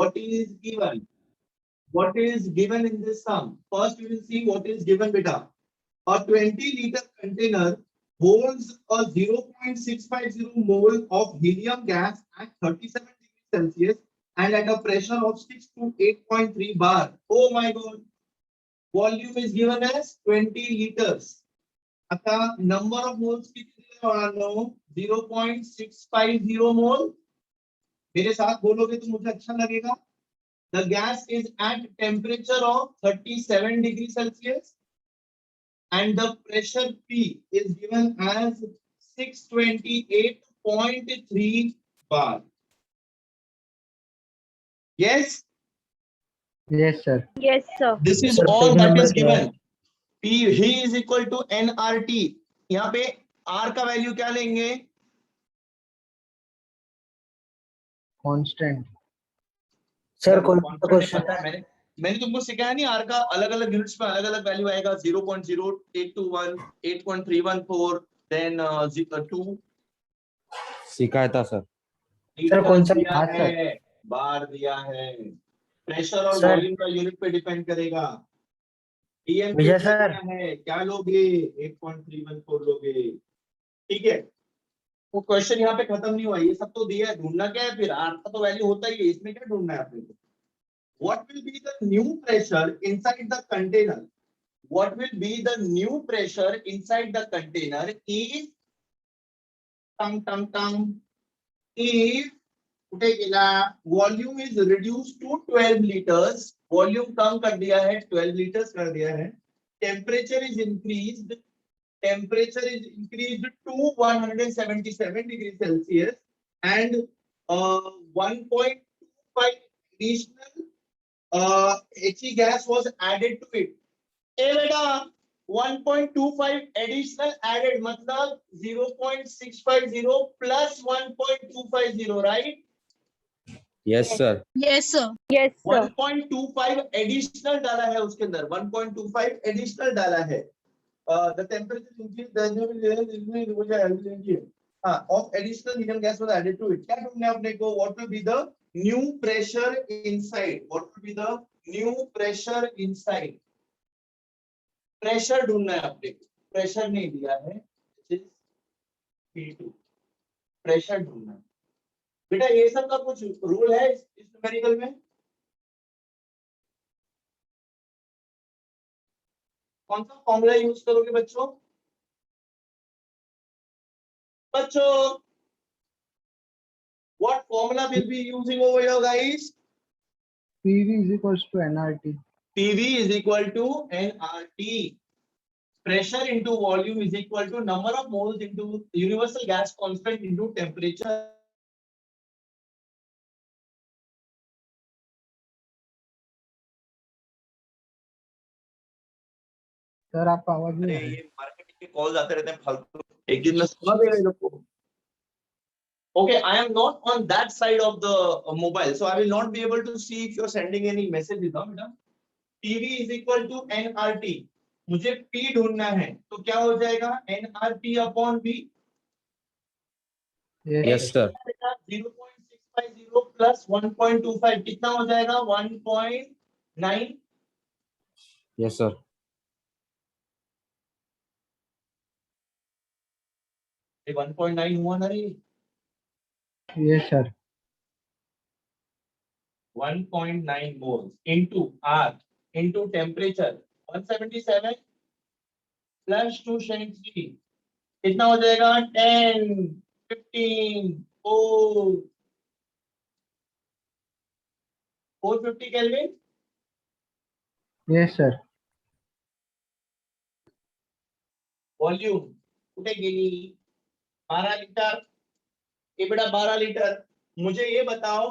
What is given? What is given in this sum? First, we will see what is given, beta. A 20-liter container holds a 0.650 mole of helium gas at 37 degrees Celsius and at a pressure of 6 to 8.3 bar. Oh my God. Volume is given as 20 liters. आता number of moles कितने दिए no 0.650 mole. मेरे साथ बोलोगे तो मुझे अच्छा लगेगा. The gas is at temperature of 37 degrees Celsius and the pressure P is given as 628.3 bar. Yes? Yes, sir. Yes, sir. This is Sir, all page that number is क्या है? given. P he is equal to nRT. यहाँ पे R का value क्या लेंगे? Constant. Sir कौन सा question पता है मैंने तुमको सिखाया नहीं R का अलग अलग यूनिट्स में अलग अलग वैल्यू आएगा 0.0821 8.314 देन 2 सिखाया था सर. सर कौन सा दिया हाँ, है सर. बार दिया है प्रेशर और सर। वॉल्यूम का यूनिट पे डिपेंड करेगा टीएम विजय सर। है क्या लोगे 8.314 लोगे ठीक है वो क्वेश्चन यहाँ पे खत्म नहीं हुआ ये सब तो दिया है ढूंढना क्या है फिर आर का तो वैल्यू होता ही है इसमें क्या ढूंढना है अपने को what will be the new pressure inside the container what will be the new pressure inside the container if if उठे गेला volume is reduce to 12 litres volume कम कर दिया है 12 लीटर्स कर दिया है temperature is increased to 177 degree Celsius and 1.25 additional HE gas was added to it ए बेटा 1.25 additional added मतलब 0.650 plus 1.250 right yes sir. Yes, sir. Yes, sir. 1.25 additional डाला है उसके अंदर 1.25 एडिशनल डाला है the temperature increase of additional helium gas was added to it क्या ढूंढना है अपने को what will be the new pressure inside what will be the new pressure inside pressure ढूंढना है अपने को प्रेशर नहीं दिया है P2 प्रेशर ढूंढना है बेटा ये सब का कुछ रूल है इस न्यूमेरिकल में कौन सा फॉर्मूला यूज करोगे बच्चों what formula will be using over here guys PV is equals to nRT. PV is equal to nRT pressure into volume is equal to number of moles into universal gas constant into temperature sir आपका आवाज नहीं आ अरे रहा है. ये marketing के calls आते रहते हैं फालतू एक दिन में सुना देगा ये लोग को okay I am not on that side of the mobile so I will not be able to see if you are sending any messages huh beta PV is equal to nRT मुझे P ढूंढना है तो क्या हो जाएगा nRT upon V yes sir. 0.650 plus 1.25 कितना हो जाएगा 1.9 यस सर. ये 1.9 हुआ ना रे Yes, sir. 1.9 moles into R into temperature 177 plus 273 कितना हो जाएगा 10 15 450 केल्विन Yes, sir. वॉल्यूम उठे गेली 12 लीटर ये बेटा 12 लीटर मुझे ये बताओ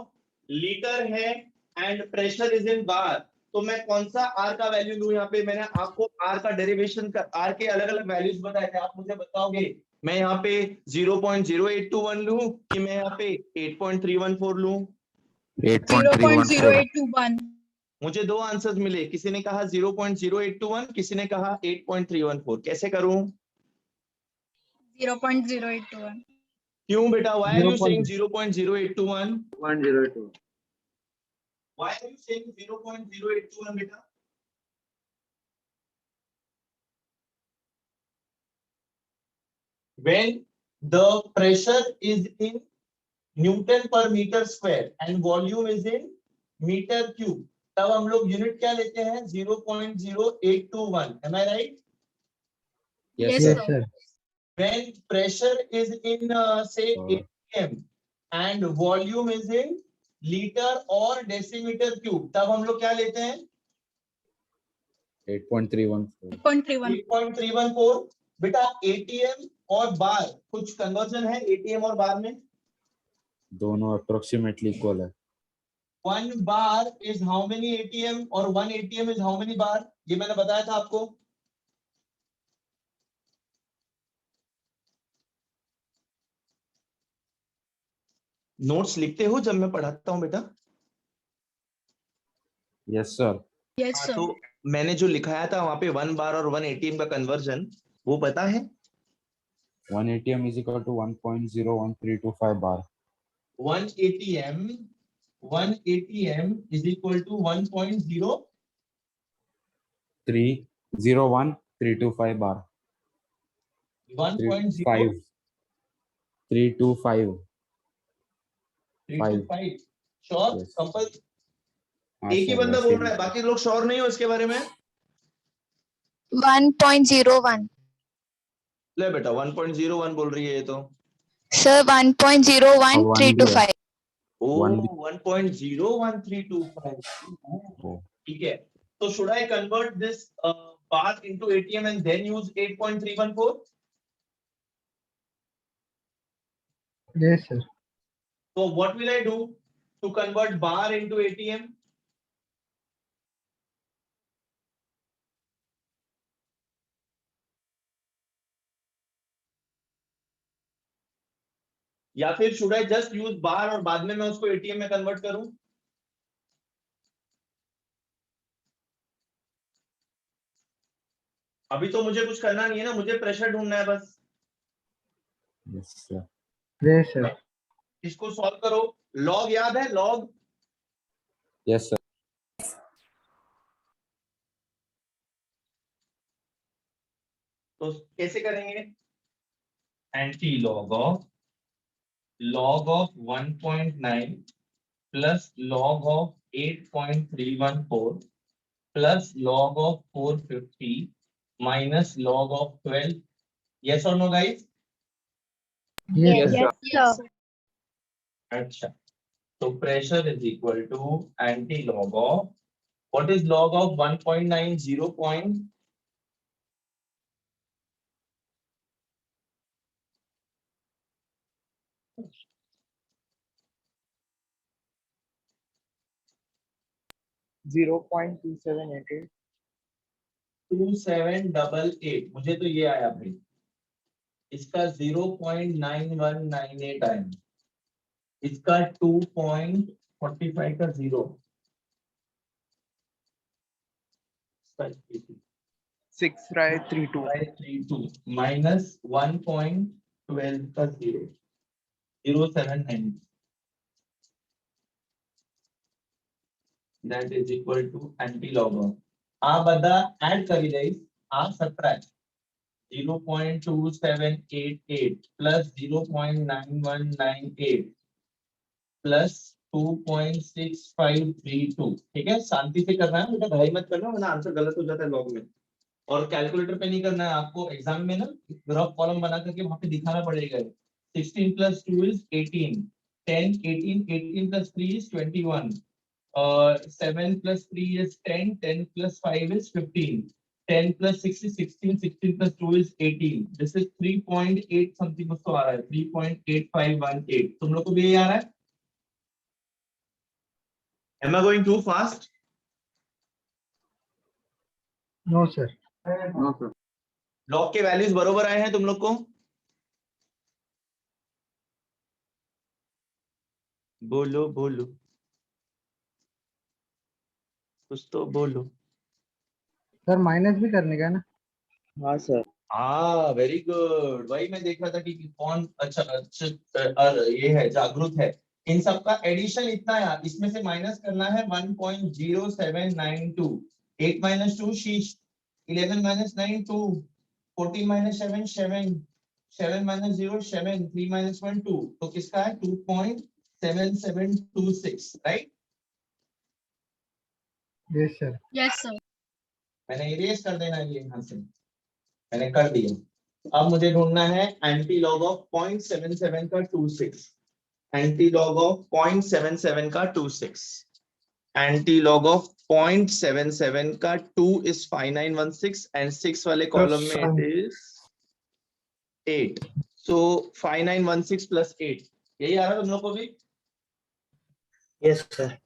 लीटर है एंड प्रेशर इज इन बार तो मैं कौन सा आर का वैल्यू लूं यहाँ पे मैंने आपको आर का डेरिवेशन का आर के अलग अलग वैल्यूज बताए थे आप मुझे बताओगे मैं यहाँ पे 0.0821 लूं कि मैं यहाँ पे 8.314 लूं 0.0821. मुझे दो आंसर्स मिले किसी ने कहा 0.0821 किसी ने कहा 8.314 कैसे करूं 0.0821. क्यों बेटा why are you saying 0.081. 0.0821 102. Why are you saying 0.0821 beta? When the pressure is in Newton per meter square and volume is in meter cube, तब हम लोग यूनिट क्या लेते हैं? 0.0821. Am I right? Yes, Yes, sir. Yes, sir. When pressure is in say Uh, atm and volume is in liter or decimeter cube, तब हम लोग क्या लेते हैं? 8.314. 0.31. 8.314. बेटा एटीएम और बार कुछ कन्वर्जन है एटीएम और बार में? दोनों अप्रोक्सीमेटली इक्वल है. 1 bar is how many ATM और 1 ATM is how many bar? ये मैंने बताया था आपको. नोट्स लिखते हो जब मैं पढ़ाता हूँ बेटा? Yes, sir. Yes, sir. तो मैंने जो लिखाया था वहां पे 1 बार और 1 ATM का कन्वर्जन वो पता है? 1 ATM is equal to 1.01325 bar. 1 ATM is equal to 1.0. 3.01325 bar. 1.0 5. 325. 325. Sure? Yes. Compel हाँ, एक ही sir, बंदा वैसे बोल ही रहा है, बाकी लोग श्योर नहीं हो इसके बारे में? 1.01 ले बेटा 1.01 बोल रही है ये तो. सर 1.01325 ओ One 1.01325. Oh. ठीक है. So should I convert this bar into ATM and then use 8.314? Yes, sir. So what will I do to convert bar into ATM? या फिर should I just use bar और बाद में मैं उसको ATM में कन्वर्ट करूं? अभी तो मुझे कुछ करना नहीं है ना, मुझे प्रेशर ढूंढना है बस. Yes, sir. Yes, sir. इसको सॉल्व करो. लॉग याद है? Log Yes, sir. तो कैसे करेंगे? Anti log of 1.9 plus log of 8.314 plus log of 450 minus log of 12. Yes or no, guys? Yes, sir. Yes, sir. अच्छा. So pressure is equal to anti-log of, what is log of 1.9? 0. 0.2788. 2788. मुझे तो ये आया भाई. इसका 0.9198 आया. इसका 2.45 का 0. 6.32 minus 1.12 का 0. 0.79. That is equal to anti-log of. आप बदा add करी guys. आप subtract 0.2788 plus 0.9198 plus 2.6532. ठीक है, शांति से करना है बेटा, भाई मत करना वरना आंसर गलत हो जाता है लॉग में. और कैलकुलेटर पे नहीं करना है आपको, एग्जाम में ना ग्राफ कॉलम बना करके वहां पे दिखाना पड़ेगा. 16 plus 2 is 18. 10 18 18 plus 3 is 21. 7 plus 3 is 10, 10 plus 5 is 15, 10 plus 6 is 16, 16 plus 2 is 18. This is 3.8 something उसको आ रहा है, 3.8518. तुम लोग को भी ये आ रहा है? Am I going too fast? No, sir. No, sir. Log के वैल्यूज बरोबर आए हैं तुम लोग को? बोलो बोलो, कुछ तो बोलो. सर माइनस भी करने का है ना? हाँ सर. हाँ वेरी गुड. वही मैं देख रहा था कि कौन अच्छा ये है जागरूक है. इन सबका एडिशन इतना है, इसमें से माइनस करना है 1.0792। 8 माइनस 2 शीश, 11 माइनस 9 2, 14 माइनस 7 7, 7 माइनस 0 7, 3 माइनस 1 2, तो किसका है 2.7726, right. Yes sir. Yes, sir. मैंने इरेज कर देना है ये यहाँ से, मैंने कर दिया। अब मुझे ढूंढना है एंटी लॉग ऑफ 0.77 का 26, एंटी लॉग ऑफ 0.77 का 26, एंटी लॉग ऑफ 0.77 का 2 is 5916 एंड 6 वाले कॉलम में इट इज 8, सो 5916 प्लस 8, यही आ रहा है तुम लोग को भी? Yes sir.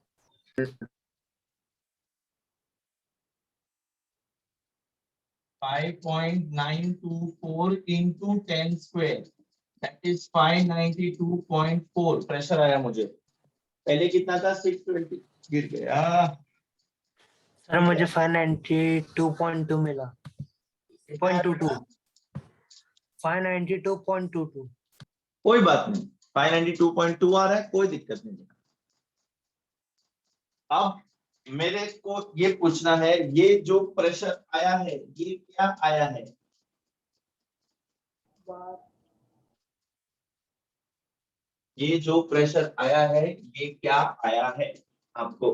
5.924 into 10 square, that is 592.4 pressure आया मुझे। पहले कितना था 620, गिर गया। सर मुझे 592.2 मिला। 0.22 592.22। कोई बात नहीं, 592.2 आ रहा है, कोई दिक्कत नहीं। अब मेरे को ये पूछना है, ये जो प्रेशर आया है ये क्या आया है? ये जो प्रेशर आया है ये क्या आया है आपको?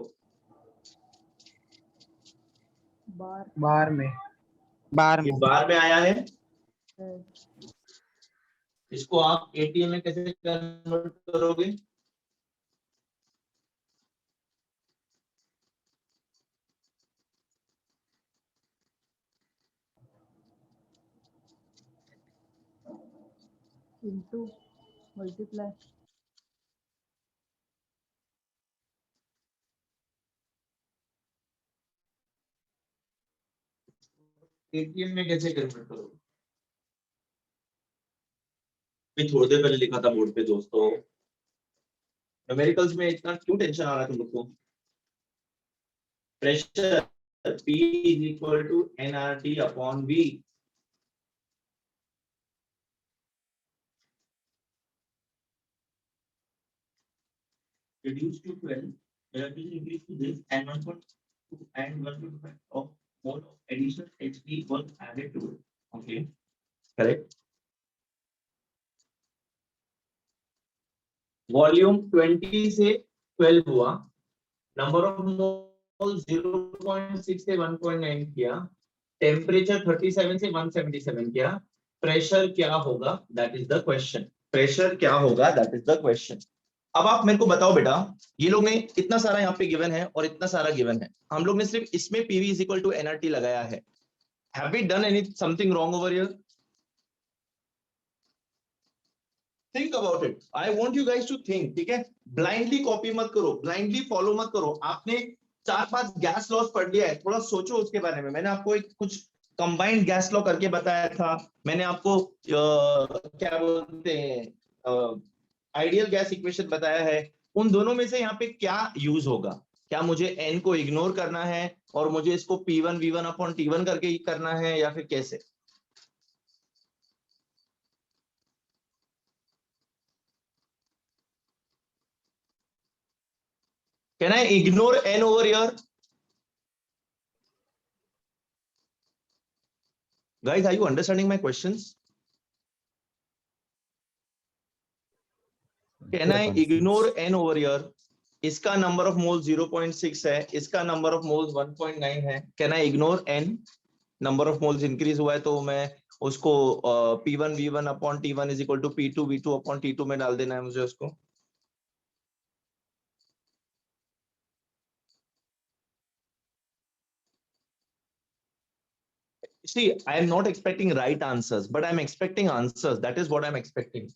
बार में। ये बार में आया है। इसको आप एटीएम में कैसे कन्वर्ट करोगे? Into multiply. एटीएम में कैसे कन्वर्ट करोगे? मैं थोड़ी देर पहले लिखा था बोर्ड पे दोस्तों। न्यूमेरिकल्स में इतना क्यों टेंशन आ रहा है तुम लोग को? Pressure P is equal to nRT upon V. Reduced to 12, relatively increased to this, and 1.2 and 1.5 of mole of additional Hb was added to it. Okay, correct. Volume 20 से 12 हुआ, नंबर ऑफ मोल 0.6 से 1.9 किया, temperature 37 से 177 किया, pressure क्या होगा that is the question. Pressure क्या होगा दैट इज द क्वेश्चन। अब आप मेरे को बताओ बेटा, ये लोग ने इतना सारा यहाँ पे गिवन है और इतना सारा गिवन है, हम लोग ने सिर्फ इसमें PV is equal to NRT लगाया है। Have we done any something wrong over here? Think about it, I want you guys to think, ठीक है? ब्लाइंडली कॉपी मत करो, ब्लाइंडली फॉलो मत करो। आपने 4-5 गैस लॉस पढ़ लिया है, थोड़ा सोचो उसके बारे में। मैंने आपको एक कुछ कंबाइंड गैस लॉ करके बताया था, मैंने आपको क्या बोलते हैं आइडियल गैस इक्वेशन बताया है। उन दोनों में से यहाँ पे क्या यूज होगा? क्या मुझे n को इग्नोर करना है और मुझे इसको P1 V1 अपॉन T1 करके ही करना है या फिर कैसे? Can I ignore n over here? Guys, are you understanding my questions? Can I ignore n over here? इसका नंबर ऑफ मोल 0.6 है, इसका नंबर ऑफ मोल्स 1.9 है। Can I ignore n? Number of moles increase हुआ है तो मैं उसको P1 V1 upon T1 is equal to P2 V2 upon T2 में डाल देना है मुझे उसको। See, I am not expecting right answers, but I am expecting answers. That is what I am expecting.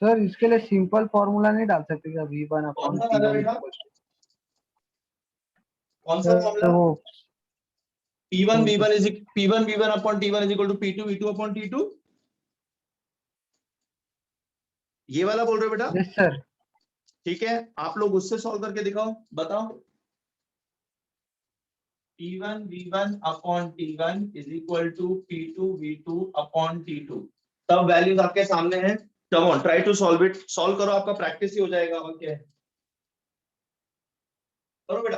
Sir इसके लिए सिंपल फॉर्मूला नहीं डाल सकते क्या? V1 अपॉन कौन सा वाला बेटा? कौन सा फॉर्मूला? तो P1 V1 upon T1 is equal to P2 V2 upon T2, ये वाला बोल रहे हो बेटा? Yes sir. ठीक है, आप लोग उससे सॉल्व करके दिखाओ, बताओ। P1 V1 upon T1 is equal to P2 V2 upon T2, सब वैल्यूज आपके सामने हैं। Come on try to solve it, solve करो, आपका प्रैक्टिस ही हो जाएगा और क्या है। करो बेटा,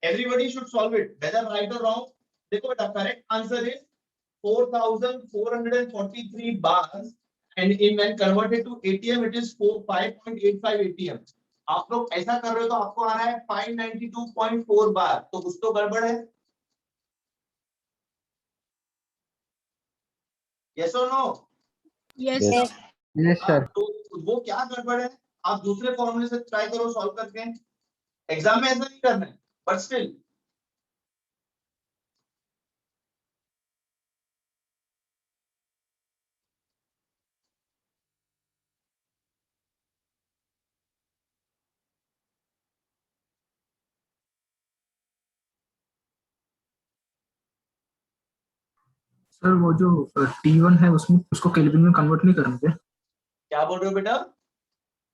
everybody should solve it whether right और रॉन्ग। देखो बेटा, correct answer is 4443 bars and in when converted to ATM it is 5.85 ATM। आप लोग ऐसा कर रहे हो तो आपको आ रहा है 592.4 बार, तो कुछ तो गड़बड़ है। यस और नो? Yes. Yes, sir. तो वो क्या गड़बड़ है, आप दूसरे फॉर्मूले से ट्राई करो सॉल्व करके। एग्जाम में ऐसा नहीं करना है, बट स्टिल सर वो जो T1 है उसमें उसको केल्विन में कन्वर्ट नहीं करने के? क्या बोल रहे हो बेटा?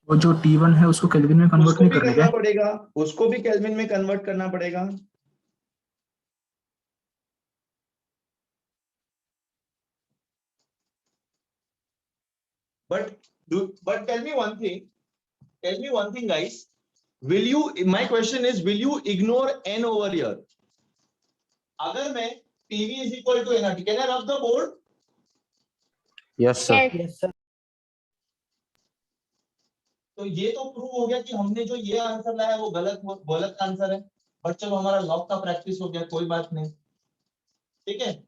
वो जो T1 है उसको केल्विन में कन्वर्ट उसको नहीं भी करने करना के? पड़ेगा, उसको भी केल्विन में कन्वर्ट करना पड़ेगा। But tell me one thing, guys. Will you? My question is, will you ignore n over here? अगर मैं PV is equal to nRT, can I rub the board? Yes, sir. Yes, sir. तो ये तो prove हो गया कि हमने जो ये आंसर लाया वो गलत आंसर है। बट चलो, हमारा लॉग का प्रैक्टिस हो गया, कोई बात नहीं, ठीक है।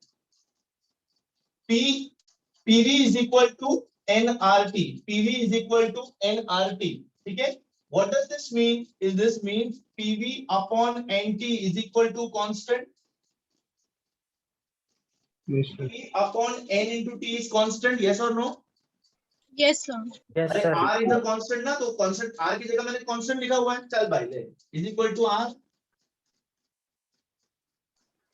PV is equal to nRT, PV is equal to nRT, ठीक है। What does this mean? Is this means PV upon NT is equal to constant? Yes, sir. P upon n into t is constant, yes or no? Yes, sir. Yes, अरे sir. r is a constant ना, तो constant r की जगह मैंने constant लिखा हुआ है, चल भाई ले, is equal to r,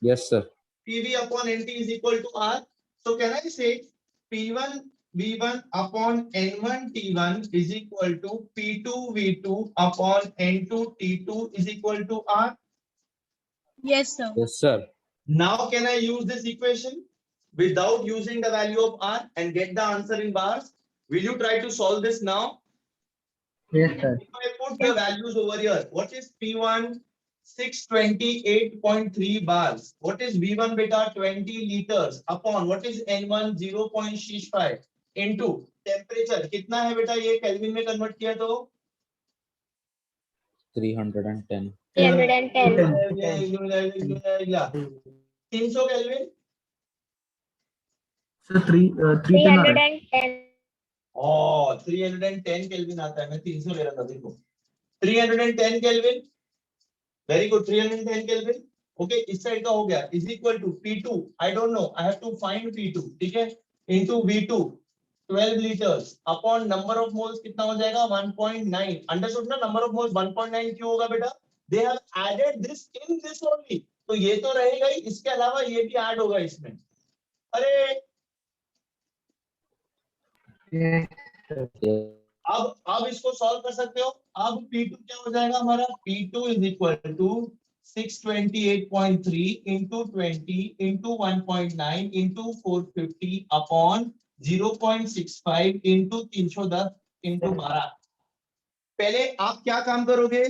Yes, sir. PV upon nt is equal to r. So can I say P1 V1 upon N1 T1 is equal to P2 V2 upon N2 T2 is equal to r? Yes, sir. Yes, sir. Now can I use this equation without using the value of r and get the answer in bars? Will you try to solve this now? Yes, sir. If I put the values over here, what is P1? 628.3 bars. What is V1 beta? 20 liters upon what is N1? 0.65 into temperature कितना है बेटा, ये kelvin में convert किया तो 310. 300 kelvin. Sir 310 आ रहा है। 310 kelvin आता है, मैं 300 ले रहा था, देखो 310 Kelvin, very good, 310 Kelvin. Okay, इस साइड का हो गया, is equal to P2, I don't know, I have to find P2, ठीक है, into V2 12 liters upon number of moles कितना हो जाएगा 1.9। अंडरस्टूड ना, नंबर ऑफ मोल्स 1.9 क्यों होगा बेटा, they have added this in this only, तो ये तो रहेगा ही, इसके अलावा ये भी ऐड होगा इसमें। अरे Yes, sir. Yes. अब इसको सॉल्व कर सकते हो। अब P2 क्या हो जाएगा हमारा, P2 is equal to 628.3 into 20 into 1.9 into 450 upon 0.65 into 310 into 12। पहले आप क्या काम करोगे,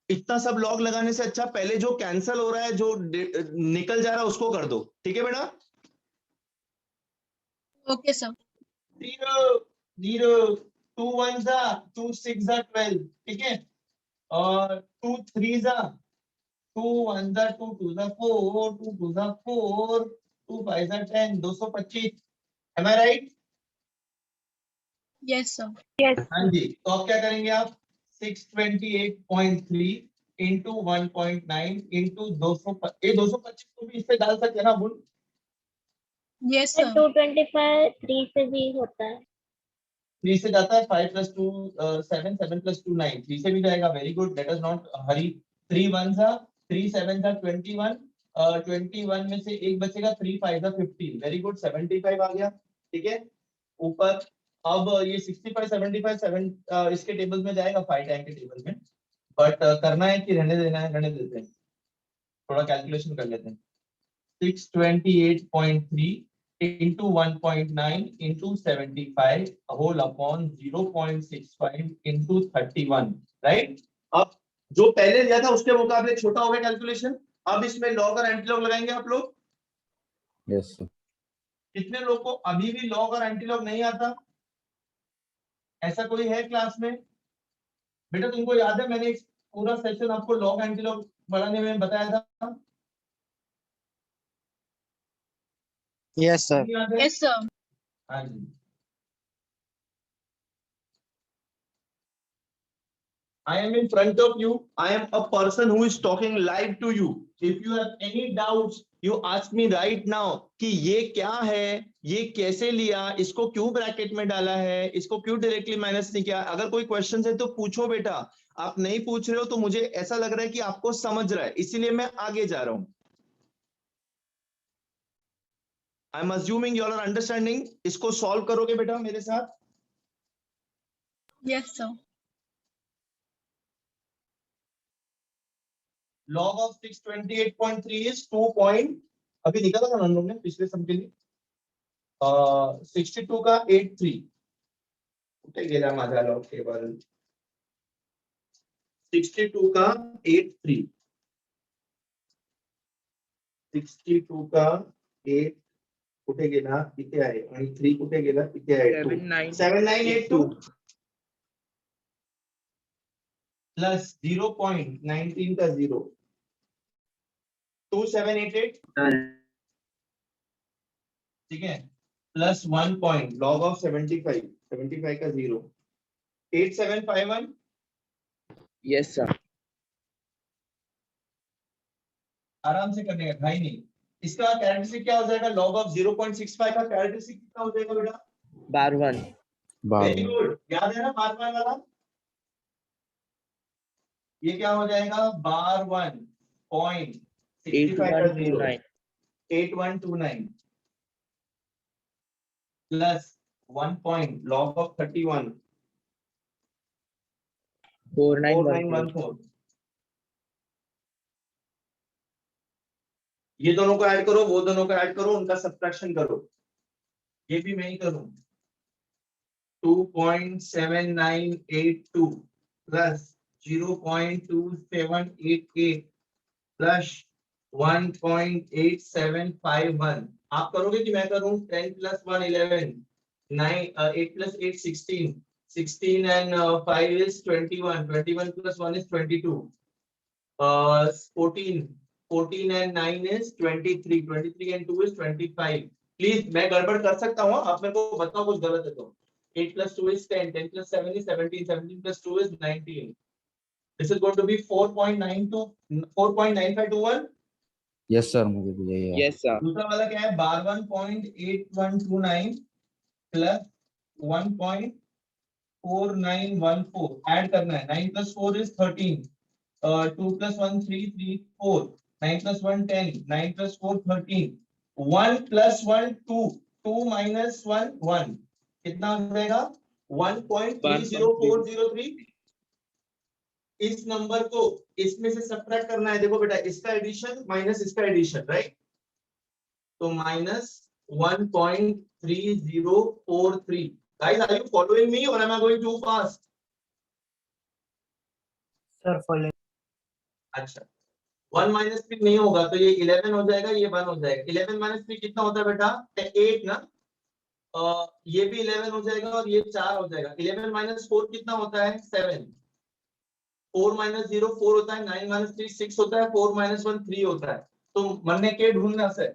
इतना सब लॉग लगाने से अच्छा पहले जो कैंसिल हो रहा है, जो निकल जा रहा है, उसको कर दो, ठीक है बेटा। Okay, sir. 0 0 2 1 जा 2 6 जा 12, ठीक है, और 2 3 जा 2 1 जा 2 2 जा 4 2 2 जा 4 2 5 जा 10 225। एम आई राइट? Yes, sir. हाँ जी, तो अब क्या करेंगे आप, 628.3 इंटू 1.9 इंटू 225 को भी इससे डाल सकते हैं ना बुल? Yes, sir. 225 3 से भी होता है। 3 से जाता है, 5 + 2 7 7 + 2 9, 3 से भी जाएगा, very good, let us not हरी। 3 1 जा 3 7 जा 21, 21 में से एक बचेगा, 3 5 जा 15, वेरी गुड, 75 आ गया, ठीक है ऊपर। अब ये 65 75 7 इसके टेबल में जाएगा, 5 टाइम के टेबल में, बट करना है कि रहने देना है, रहने देते हैं, थोड़ा कैलकुलेशन कर लेते हैं। 628.3 into 1.9 into 75 whole upon 0.65 into 31, right? अब जो पहले लिया था उसके मुकाबले छोटा हो गया कैलकुलेशन। अब इसमें लॉग और एंटी लॉग लगाएंगे आप लोग। Yes, sir. कितने लोग को अभी भी लॉग और एंटी लॉग नहीं आता? ऐसा कोई है क्लास में? बेटा तुमको याद है मैंने एक पूरा सेशन आपको लॉग एंटी लॉग बढ़ाने में बताया था? Yes, sir. नहीं याद है? Yes, sir. हाँ जी। I am in front of you. I am a person who is talking live to you. If you have any doubts, you ask me right now कि ये क्या है, ये कैसे लिया, इसको क्यों ब्रैकेट में डाला है, इसको क्यों डायरेक्टली माइनस नहीं किया। अगर कोई क्वेश्चन है तो पूछो बेटा। आप नहीं पूछ रहे हो तो मुझे ऐसा लग रहा है कि आपको समझ रहा है, इसीलिए मैं आगे जा रहा हूं। I am assuming you are understanding. इसको सॉल्व करोगे बेटा मेरे साथ? Yes, sir. Log of 628.3 is 2 point, अभी निकाला था ना हम लोग ने पिछले सम के लिए 62 का 83 कुठे गेला माझा लॉग टेबल 62 का 83 62 का 8 कुठे गेला इथे आहे आणि 3 कुठे गेला इथे आहे 7982 प्लस 0.19 का 0 2788 ठीक है प्लस 1 पॉइंट लॉग ऑफ 75 का 0 8751 Yes, sir. आराम से करने का भाई नहीं। इसका कैरेक्टरिस्टिक क्या हो जाएगा? लॉग ऑफ 0.65 का कैरेक्टरिस्टिक कितना हो जाएगा बेटा? Bar 1. वेरी Bar गुड, याद है ना बार वाला? ये क्या हो जाएगा? बार 1.65 का 0 8129. 8129 प्लस 1 पॉइंट लॉग ऑफ 31 4914. 4914 ये दोनों को ऐड करो, वो दोनों को ऐड करो, उनका सब्ट्रैक्शन करो। ये भी मैं ही करूं। 2.7982 प्लस 0.2788 प्लस 1.8751 आप करोगे कि मैं करूं? 10 plus 1 11 9 8 plus 8 16 16 and 5 is 21 21 plus 1 is 22 14 and 9 is 23 23 and 2 is 25 please मैं गड़बड़ कर सकता हूँ, आप मेरे को बताओ कुछ गलत है तो। 8 plus 2 is 10 10 plus 7 is 17 17 plus 2 is 19 this is going to be 4.92 4.9521 Yes, sir. मुझे भी यही है. Yes, sir. दूसरा वाला क्या है? बार 1.8129 प्लस 1.4914 ऐड करना है। 9 plus 4 is 13 2 plus 1 3 3 4 9 plus 1 10 9 plus 4 13 1 plus 1 2 2 minus 1 1 कितना हो जाएगा? 1.30403 इस नंबर को इसमें से सब्ट्रैक्ट करना है। देखो बेटा इसका एडिशन माइनस इसका एडिशन, राइट? तो minus 1.3043 guys are you following me और am I going too fast? Sir, following. अच्छा 1 माइनस 3 नहीं होगा तो ये 11 हो जाएगा, ये 1 हो जाएगा। 11 माइनस 3 कितना होता है बेटा? 8 ना। ये भी 11 हो जाएगा और ये 4 हो जाएगा। 11 माइनस 4 कितना होता है? 7 4 माइनस 0 4 होता है। 9 माइनस 3 6 होता है। 4 माइनस 1 3 होता है। तो मरने के ढूंढना से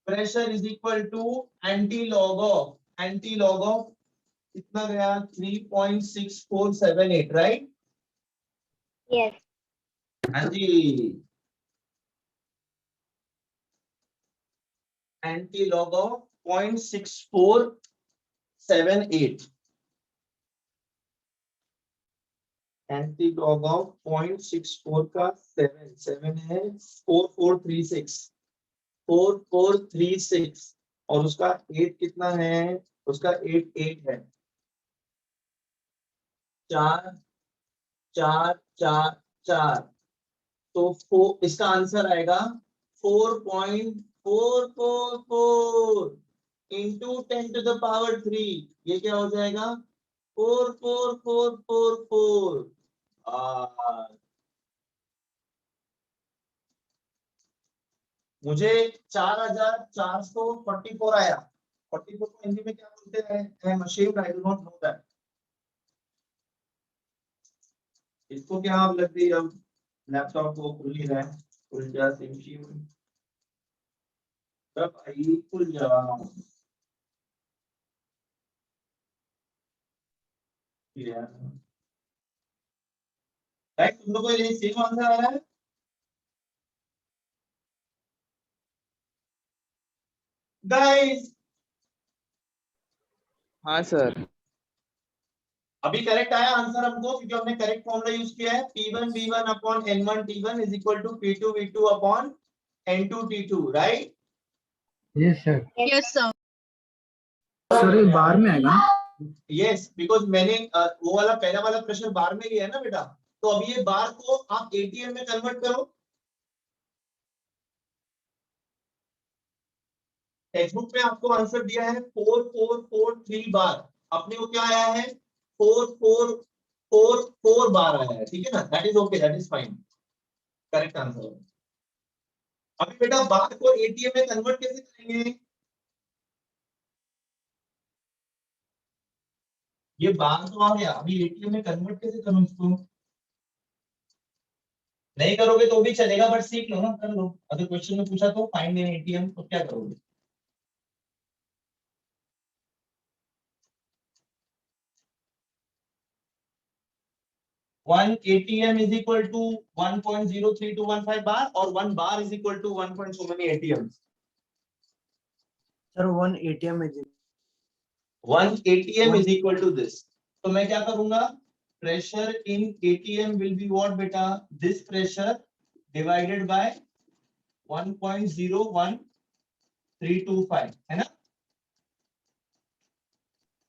pressure is equal to anti log of कितना गया? 3.6478 राइट? Yes. हाँ जी anti log of 0.6478 anti log of 0.64 का 7 है 4436 और उसका 8 कितना है? उसका 8 है 4 4 4 4 तो इसका आंसर आएगा 4.444 इंटू 10⁻³ ये क्या हो जाएगा 44444 मुझे 4444 आया। 44 को हिंदी में क्या बोलते हैं machine I do not know that. इसको क्या आप लग गई अब लैपटॉप को खुल नहीं रहा है खुल जा सिमशी कब आई खुल जा तुम लोग को ये सेम आंसर आ रहा है गाइस। हाँ सर। अभी करेक्ट आया आंसर हमको क्योंकि हमने करेक्ट फॉर्मूला यूज किया है P1 V1 upon N1 T1 is equal to P2 V2 upon N2 T2 right. Yes, sir. Yes, sir. Sir ये बार में आएगा ना? यस बिकॉज मैंने वो वाला पहला वाला प्रश्न बार में लिया है ना बेटा। तो अभी ये बार को आप एटीएम में कन्वर्ट करो। टेक्स्ट बुक में आपको आंसर दिया है 4443 बार अपने को क्या आया है 4444 बार आया है ठीक है ना। That is okay that is fine correct answer. अभी बेटा बार को एटीएम में कन्वर्ट कैसे करेंगे। ये बार तो आ गया अभी एटीएम में कन्वर्ट कैसे करूं इसको। नहीं करोगे तो भी चलेगा बट सीख लो ना कर लो। अगर क्वेश्चन में पूछा तो फाइंड एन एटीएम तो क्या करोगे। One ATM is equal to 1.03215 bar और 1 bar is equal to 1 point so many ATMs। Sir 1 ATM में 1 ATM is equal to this। तो मैं क्या करूंगा pressure in ATM will be what बेटा this pressure divided by 1.01325 है ना।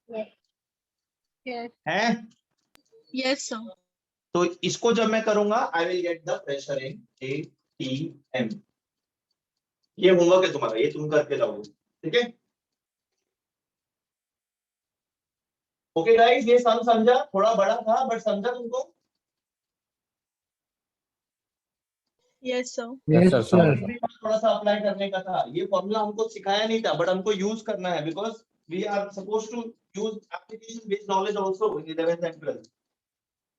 Yes. Yes. है Yes, sir. तो इसको जब मैं करूंगा I will get the pressure in ATM। ये होमवर्क है तुम्हारा ये तुम करके लाओगे ठीक है। ओके गाइस ये सम समझा थोड़ा बड़ा था बट समझा तुमको। Yes, sir. Yes, sir, sir. थोड़ा सा अप्लाई करने का था ये फॉर्मूला हमको सिखाया नहीं था बट हमको यूज करना है because we are supposed to use application based knowledge also in 11th and 12th।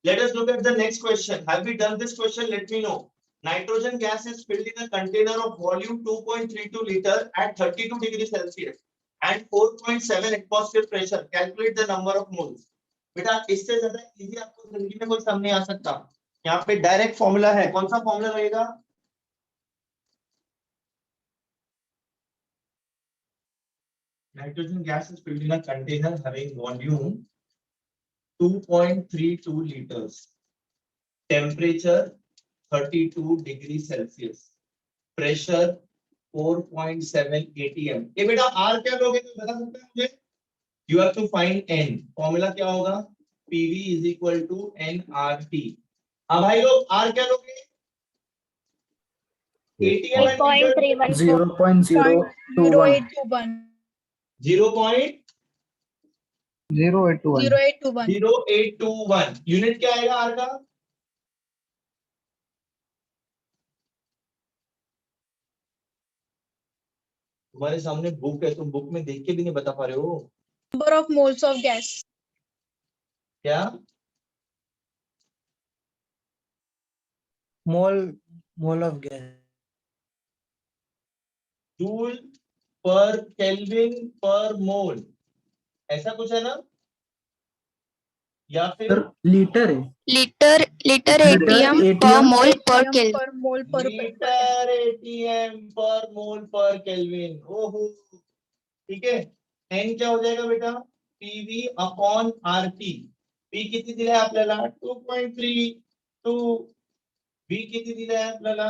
Let us look at the next question. Have we done this question? Let me know. Nitrogen gas is filled in a container of volume 2.32 liter at 32 degrees Celsius and 4.7 atmosphere pressure. Calculate the number of moles. बेटा इससे ज्यादा easy आपको जिंदगी में कोई सम नहीं आ सकता। यहाँ पे डायरेक्ट फॉर्मूला है कौन सा फॉर्मूला रहेगा। Nitrogen gas is filled in a container having volume 2.32 liters. Temperature 32 degrees Celsius. Pressure 4.7 ATM। ये बेटा R क्या लोगे तो बता सकते हैं मुझे। You have to find N। Formula क्या होगा PV is equal to NRT। हाँ भाई लोग R क्या लोगे ATM and 8.314. 0.021 0821. 0.0821 0821. यूनिट क्या आएगा R का तुम्हारे सामने बुक है तुम बुक में देख के भी नहीं बता पा रहे हो Number of moles of gas. क्या mole of gas. Joule per kelvin per मोल ऐसा कुछ है ना या फिर सर लीटर है। Liter ATM per ATM mole per ATM Kelvin. per mole per litre ATM पर मोल पर केल्विन। ओहो ठीक है एन क्या हो जाएगा बेटा PV अपॉन RT। P किती दिलाय आपल्याला 2.32 V किती दिलाय आपल्याला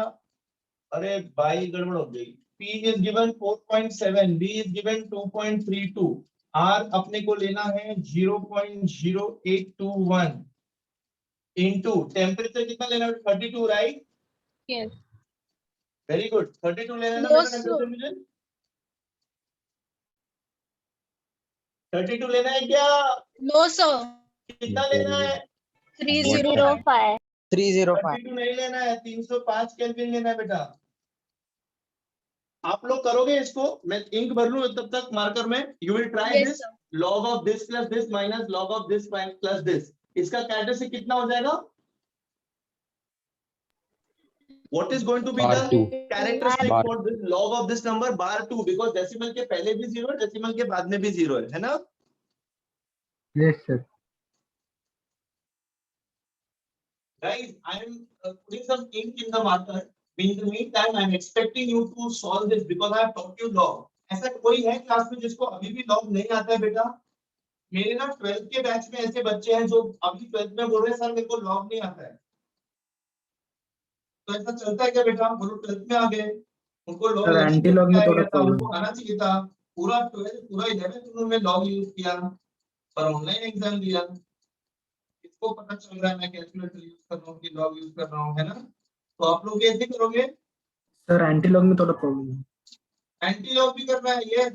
अरे बाई गडबड हो गई। P is given 4.7 V is given 2.32 R अपने को लेना है 0.0821 इनटू टेम्परेचर कितना लेना है 32 राइट। Yes. वेरी गुड 32 लेना है ना No, बेटा sir. टेम्परेचर मुझे 32 लेना है क्या? No, sir. कितना लेना है? 30. 305. 305. 32 नहीं लेना है, 305 केल्विन लेना है बेटा। आप लोग करोगे इसको, मैं इंक भर लूं तब तक मार्कर में। You will try Yes, this, sir. log of this plus this minus log of this plus this। इसका कैरेक्टरिस्टिक कितना हो जाएगा? What is going to be Bar the 2. characteristic Bar. for this log of this number? bar 2, because decimal के पहले भी 0 है, decimal के बाद में भी 0 है ना? Yes, sir. Guys, I am putting some ink in the marker. In the meantime, I am expecting you to solve this because I have taught you log. ऐसा कोई है क्लास में जिसको अभी भी log नहीं आता है बेटा? मेरे ना 12th के बैच में ऐसे बच्चे हैं जो अभी 12th में बोल रहे हैं सर मेरे को log नहीं आता है। तो ऐसा चलता है क्या बेटा? वो लोग 12th में आ गए, उनको log सर एंटी लॉग में थोड़ा था, प्रॉब्लम उनको आना चाहिए था। पूरा 12th पूरा 11th उन्होंने log यूज किया पर ऑनलाइन एग्जाम दिया। इसको पता चल रहा है मैं कैलकुलेटर यूज कर रहा हूँ कि log यूज कर रहा हूँ, है ना? तो आप लोग कैसे करोगे? सर एंटी लॉग में थोड़ा प्रॉब्लम है। एंटी लॉग भी करना है ये?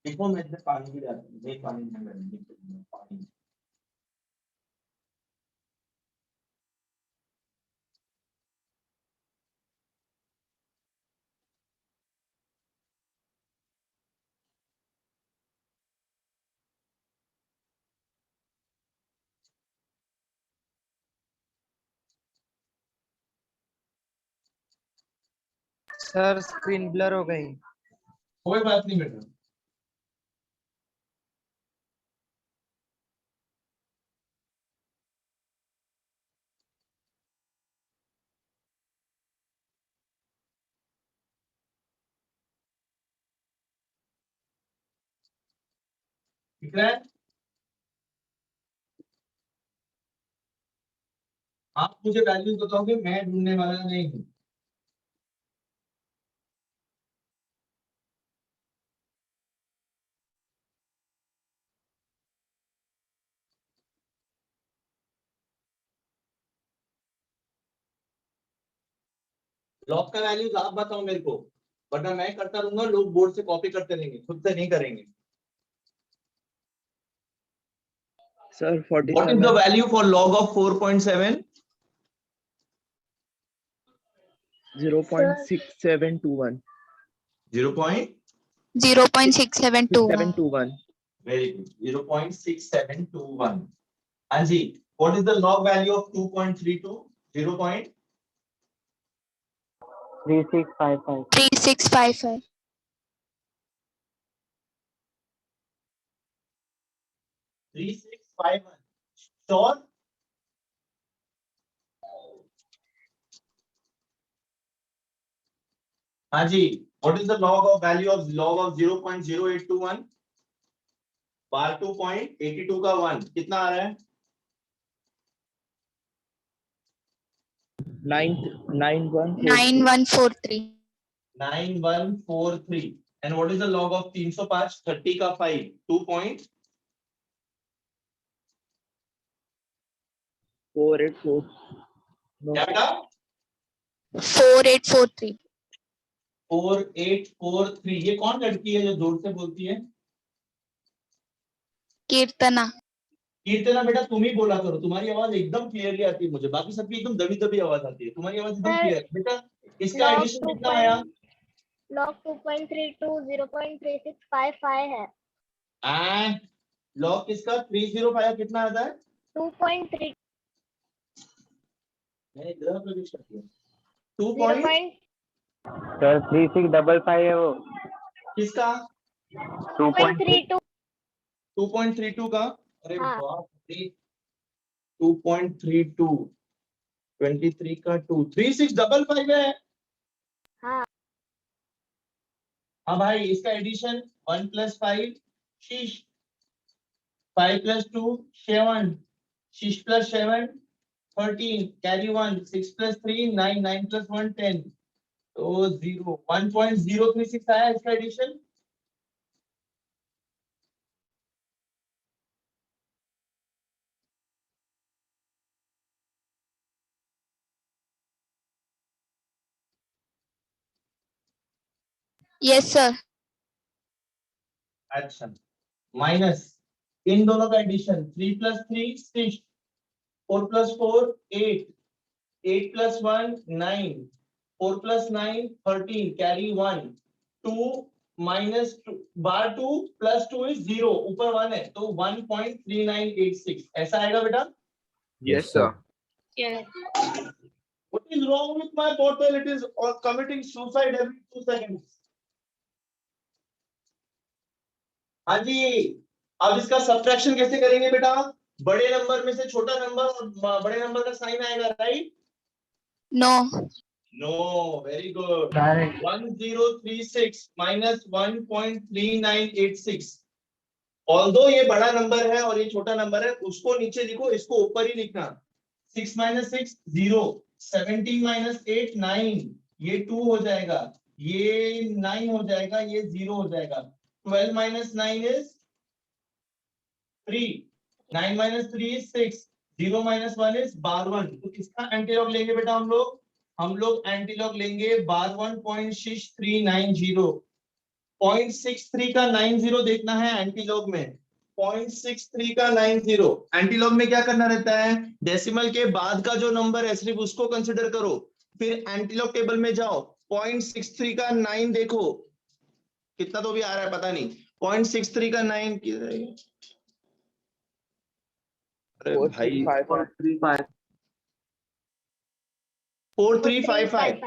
देखो मैं इसमें पानी भी डालता हूँ, नहीं पानी नहीं डालूंगी, पानी। सर स्क्रीन ब्लर हो गई। कोई बात नहीं बेटा। ठीक है, आप मुझे वैल्यूज बताओगे, मैं ढूंढने वाला नहीं हूँ। लॉग का वैल्यूज आप बताओ मेरे को, वरना मैं करता रहूंगा, लोग बोर्ड से कॉपी करते रहेंगे, खुद से नहीं करेंगे। Sir What is the value for log of 4.7? 0.6721. 0.6721. Very good. 0.6721. Anji, what is the log value of 2.32? 3655. 3655. 3651. Sure. Anji, what is the log of value of log of 0.0821? बार 2.82 का 1 कितना आ रहा है? 9143. 9143. And what is the log of 305? 30 का 5 2 point 484. क्या बेटा? 4843. 4843। ये कौन लड़की है जो जोर से बोलती है? कीर्तना. कीर्तना बेटा तुम ही बोला करो, तुम्हारी आवाज एकदम क्लियरली आती है मुझे, बाकी सबकी एकदम दबी दबी आवाज आती है, तुम्हारी आवाज एकदम क्लियर बेटा। इसका log एडिशन कितना आया? log 2.32 0.3655 है। लॉग किसका 305 कितना आता है? 2.3 मैंने ग्रह प्रवेश कर दिया। 2 0. सर 3655 है वो। किसका? 2.32 2.32 का? अरे हाँ। बाप रे, 2.32 23 का 2 3655 है। हाँ। हाँ भाई, इसका एडिशन 1 + 5 शीश, 5 + 2 7, 6 plus 7 13 carry 1 6 plus 3 9 9 plus 1 10 तो 0 1.036 आया इसका एडिशन। Yes, sir. अच्छा माइनस इन दोनों का addition 3 plus 3 6 4 plus 4 8 8 plus 1 9 4 plus 9 13 carry 1 2 minus 2 bar 2 plus 2 is 0 ऊपर 1 है तो 1.3986 ऐसा आएगा बेटा। Yes, sir. What is wrong with my bottle? It is committing suicide every 2 seconds. हाँ जी, अब इसका सब्ट्रैक्शन कैसे करेंगे बेटा? बड़े नंबर में से छोटा नंबर और बड़े नंबर का साइन आएगा, right? No. No, very good. Direct. 1036 minus 1.3986 although ये बड़ा नंबर है और ये छोटा नंबर है, उसको नीचे लिखो, इसको ऊपर ही लिखना। 6 minus 6 0 17 minus 8 9 ये 2 हो जाएगा, ये 9 हो जाएगा, ये 0 हो जाएगा। 12 minus 9 is 3 9 minus 3 is 6 0 minus 1 is bar 1 तो किसका एंटीलॉग लेंगे बेटा हम लोग एंटीलॉग लेंगे bar 1.6390 0.63 का 90 देखना है एंटीलॉग में। 0.63 का 90 एंटीलॉग में क्या करना रहता है? डेसिमल के बाद का जो नंबर है सिर्फ उसको कंसिडर करो, फिर एंटीलॉग टेबल में जाओ, 0.63 का 9 देखो कितना तो भी आ रहा है पता नहीं। 0.63 का 9 अरे भाई 4355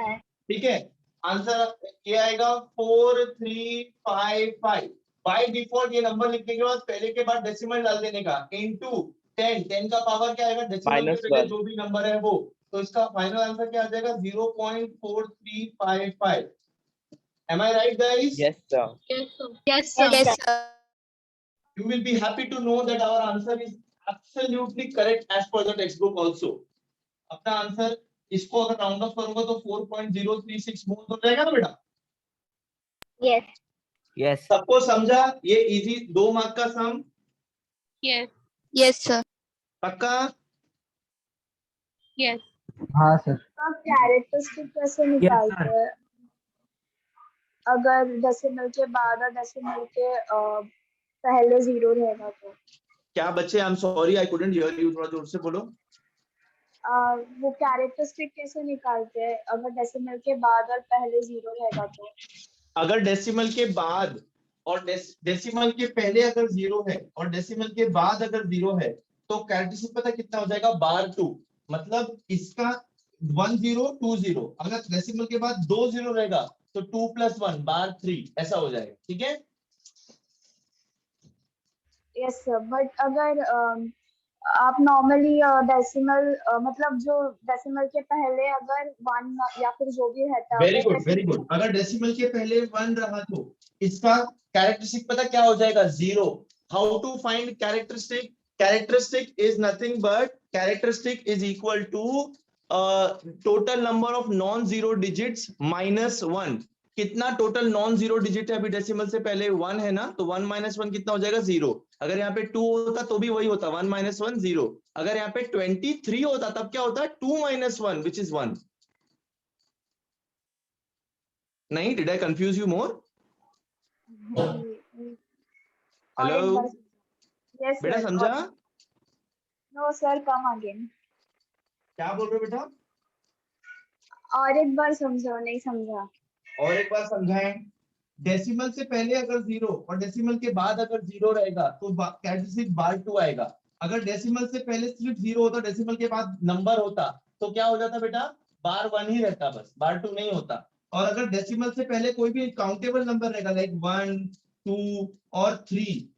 ठीक है, आंसर ये आएगा 4355। बाय डिफॉल्ट ये नंबर लिखने के बाद पहले के बाद डेसिमल डाल देने का इनटू 10 10 का पावर क्या आएगा डेसिमल के पहले जो भी नंबर है वो, तो इसका फाइनल आंसर क्या आ जाएगा 0.4355। Am I right guys? Yes, sir. Yes, sir. Yes, sir. You will be happy to know that our answer is absolutely correct as per the textbook also. अपना आंसर इसको अगर round of करूंगा तो 4.036 मोल हो जाएगा ना बेटा? Yes. Yes. सबको समझा? ये इजी 2 मार्क का सम Yes. Yes, sir. पक्का? Yes. हाँ सर। कैरेक्टरिस्टिक कैसे निकालते हैं अगर डेसिमल के बाद और डेसिमल के पहले 0 रहेगा तो? क्या बच्चे? I am sorry I couldn't hear you, थोड़ा जोर से बोलो। वो कैरेक्टरिस्टिक कैसे निकालते हैं अगर डेसिमल के बाद और पहले 0 रहेगा तो? अगर डेसिमल के बाद और डेसिमल के पहले अगर 0 है और डेसिमल के बाद अगर 0 है तो कैरेक्टरिस्टिक पता कितना हो जाएगा? बार 2, मतलब इसका 1020। अगर डेसिमल के बाद 2 0 रहेगा तो 2 + 1 बार 3 ऐसा हो जाएगा, ठीक है? यस सर, बट अगर आप नॉर्मली डेसिमल मतलब जो डेसिमल के पहले अगर 1 या फिर जो भी रहता है वेरी गुड वेरी गुड। अगर डेसिमल के पहले 1 रहा तो इसका कैरेक्टरिस्टिक पता क्या हो जाएगा? 0। How to find characteristic? Characteristic is nothing but characteristic is equal to total number of non zero digits minus 1। कितना टोटल नॉन जीरो डिजिट है? अभी डेसिमल से पहले 1 है ना, तो 1 - 1 कितना हो जाएगा? 0। अगर यहाँ पे 2 होता तो भी वही होता, 1 - 1 0। अगर यहाँ पे 23 होता तब क्या होता? 2 - 1 विच इज 1। नहीं, did I confuse you more? Hello yes बेटा, सर। समझा? No sir, come again. क्या बोल रहे हो बेटा? और एक बार समझो, नहीं समझा। और एक बार समझाएं। डेसिमल से पहले अगर 0 और डेसिमल के बाद अगर 0 रहेगा तो कैरेक्टरिस्टिक बार 2 आएगा। अगर डेसिमल से पहले सिर्फ 0 होता, डेसिमल के बाद नंबर होता तो क्या हो जाता बेटा? बार 1 ही रहता, बस बार 2 नहीं होता। और अगर डेसिमल से पहले कोई भी काउंटेबल नंबर रहेगा लाइक 1 2 और 3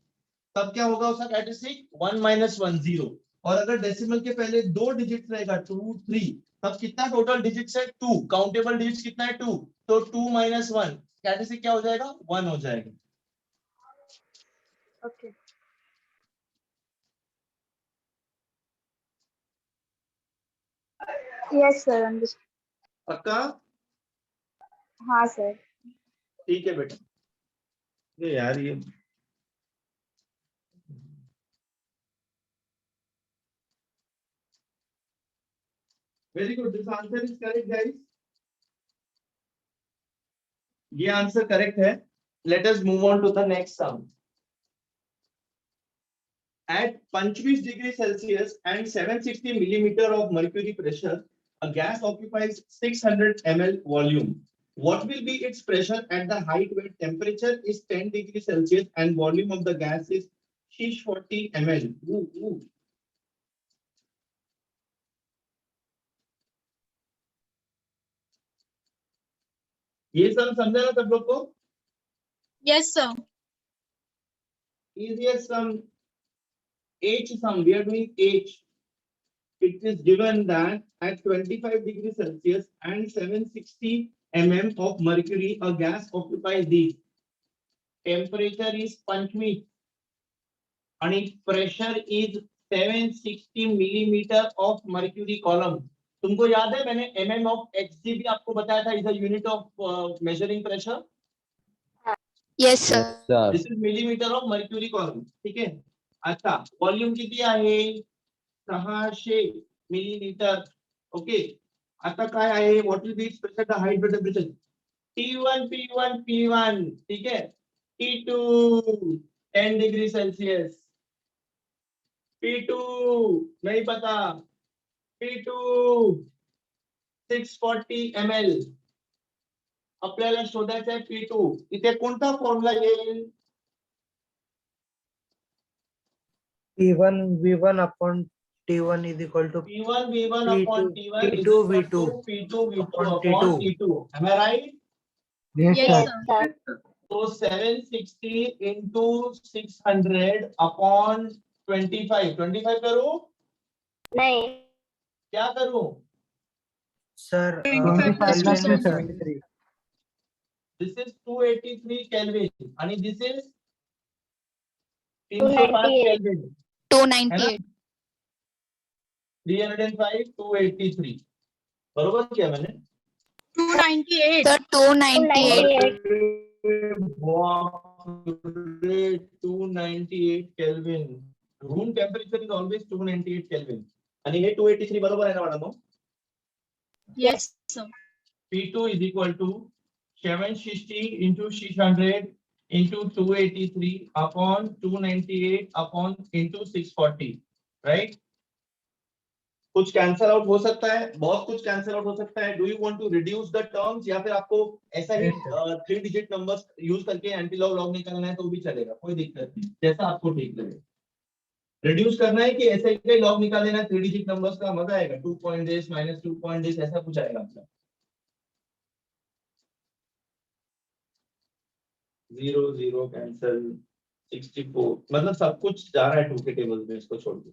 तब क्या होगा उसका कैरेक्टरिस्टिक? 1 - 1 0। और अगर डेसिमल के पहले 2 डिजिट रहेगा 2 3 तब कितना टोटल डिजिट्स है? 2। काउंटेबल डिजिट्स कितना है? 2। तो 2 - 1 कैरेक्टरिस्टिक क्या हो जाएगा? 1 हो जाएगा। ओके। Yes, sir. Understood. पक्का? हाँ सर. ठीक है बेटा. ये यार ये very good. This answer is correct guys. ये आंसर करेक्ट है. Let us move on to the next sum. At 25 degrees Celsius and 760 millimeter of mercury pressure, a gas occupies 600 ml volume. What will be its pressure at the height where temperature is 10 degrees Celsius and volume of the gas is 640 ml? Ooh. ये सब समझा ना सब लोग को? Yes, sir. Easiest sum, H sum. We are doing H. It is given that at 25 degrees Celsius and 760 mm of mercury, a gas occupies the temperature is 25 and its pressure is 760 millimeter of mercury column. तुमको याद है मैंने mm of Hg भी आपको बताया था, is a unit of measuring pressure. Yes, sir. Yes, sir. This is millimeter of mercury column. ठीक है. अच्छा, वॉल्यूम किती आहे? 600 मिलीमीटर. ओके. आता काय आहे? What will be it's pressure the height व टेम्परेचर? T1 P1 P1. ठीक है. T2 10 degree Celsius. P2 नहीं पता. P2 640 ml. आपल्याला शोधायचा आहे P2. इथे कोणता फॉर्म्युला येईल? P1 V1 upon T1 is equal to P1 V1 upon T1 is P2 equal V2 to P2 V2 upon upon T2. T2. Am I right? Yes, Yes, sir. sir. So 760 into 600 upon 25. 25 करूं? नहीं. क्या करूं? Sir, 25 plus Kelvin, sir. 73. This is 283 Kelvin and this is 305 298. Kelvin. है ना? 298. 305 283. बरोबर किया मैंने? 298. Sir, 298. 298 Kelvin. Room temperature is always 298 Kelvin. आणि हे 283 बरोबर आहे ना madam? Yes, sir. P2 is equal to 760 into 600 into 283 upon 298 upon into 640, right? कुछ कैंसल आउट हो सकता है, बहुत कुछ कैंसल आउट हो सकता है. Do you want to reduce the terms या फिर आपको ऐसा ही 3 डिजिट नंबर्स यूज करके एंटी लॉग लॉग निकालना है तो भी चलेगा, कोई दिक्कत नहीं, जैसा आपको ठीक लगे. रिड्यूस करना है कि ऐसे ही लॉग निकाल लेना 3 डिजिट नंबर्स का, मजा आएगा. 2 point this minus 2 point this ऐसा कुछ आएगा आपका. 0 0 कैंसल 64, मतलब सब कुछ जा रहा है 2 के टेबल में, इसको छोड़ दो.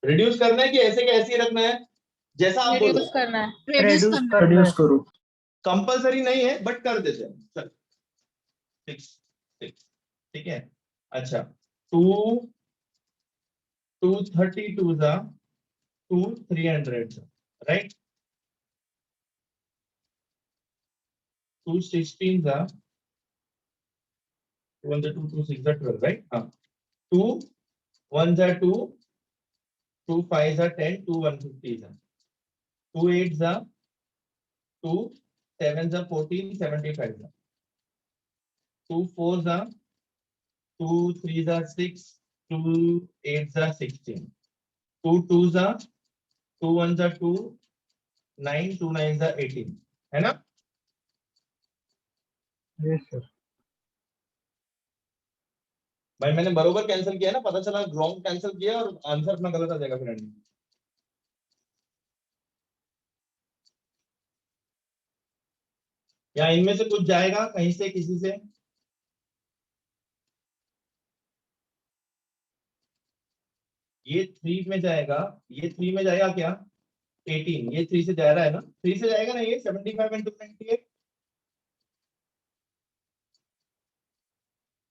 रिड्यूस करना है कि ऐसे के ऐसे ही रखना है, जैसा आप बोलो. Reduce करना है. Reduce Reduce करना है. Reduce करो. कंपलसरी नहीं है बट कर देते हैं. चल 6 ठीक है. अच्छा 232 जा 300 राइट. 216 जा 1 2 2 6 12 राइट. हाँ 2 1 जा 2 2 5 जा 10 2 150 जा 2 8 जा 2 7 जा 14 75 जा 2 4 जा 2 3 जा 6 2 8 जा 16 2 2 जा 2 1 जा 2 9 2 9 जा 18 है ना. Yes, sir. भाई मैंने बरोबर कैंसिल किया ना, पता चला रॉन्ग कैंसिल किया और आंसर अपना गलत आ जाएगा फिर एंड में. या इनमें से कुछ जाएगा कहीं से किसी से? ये 3 में जाएगा, ये 3 में जाएगा क्या? 18. ये 3 से जा रहा है ना, 3 से जाएगा ना. ये 75 and 298.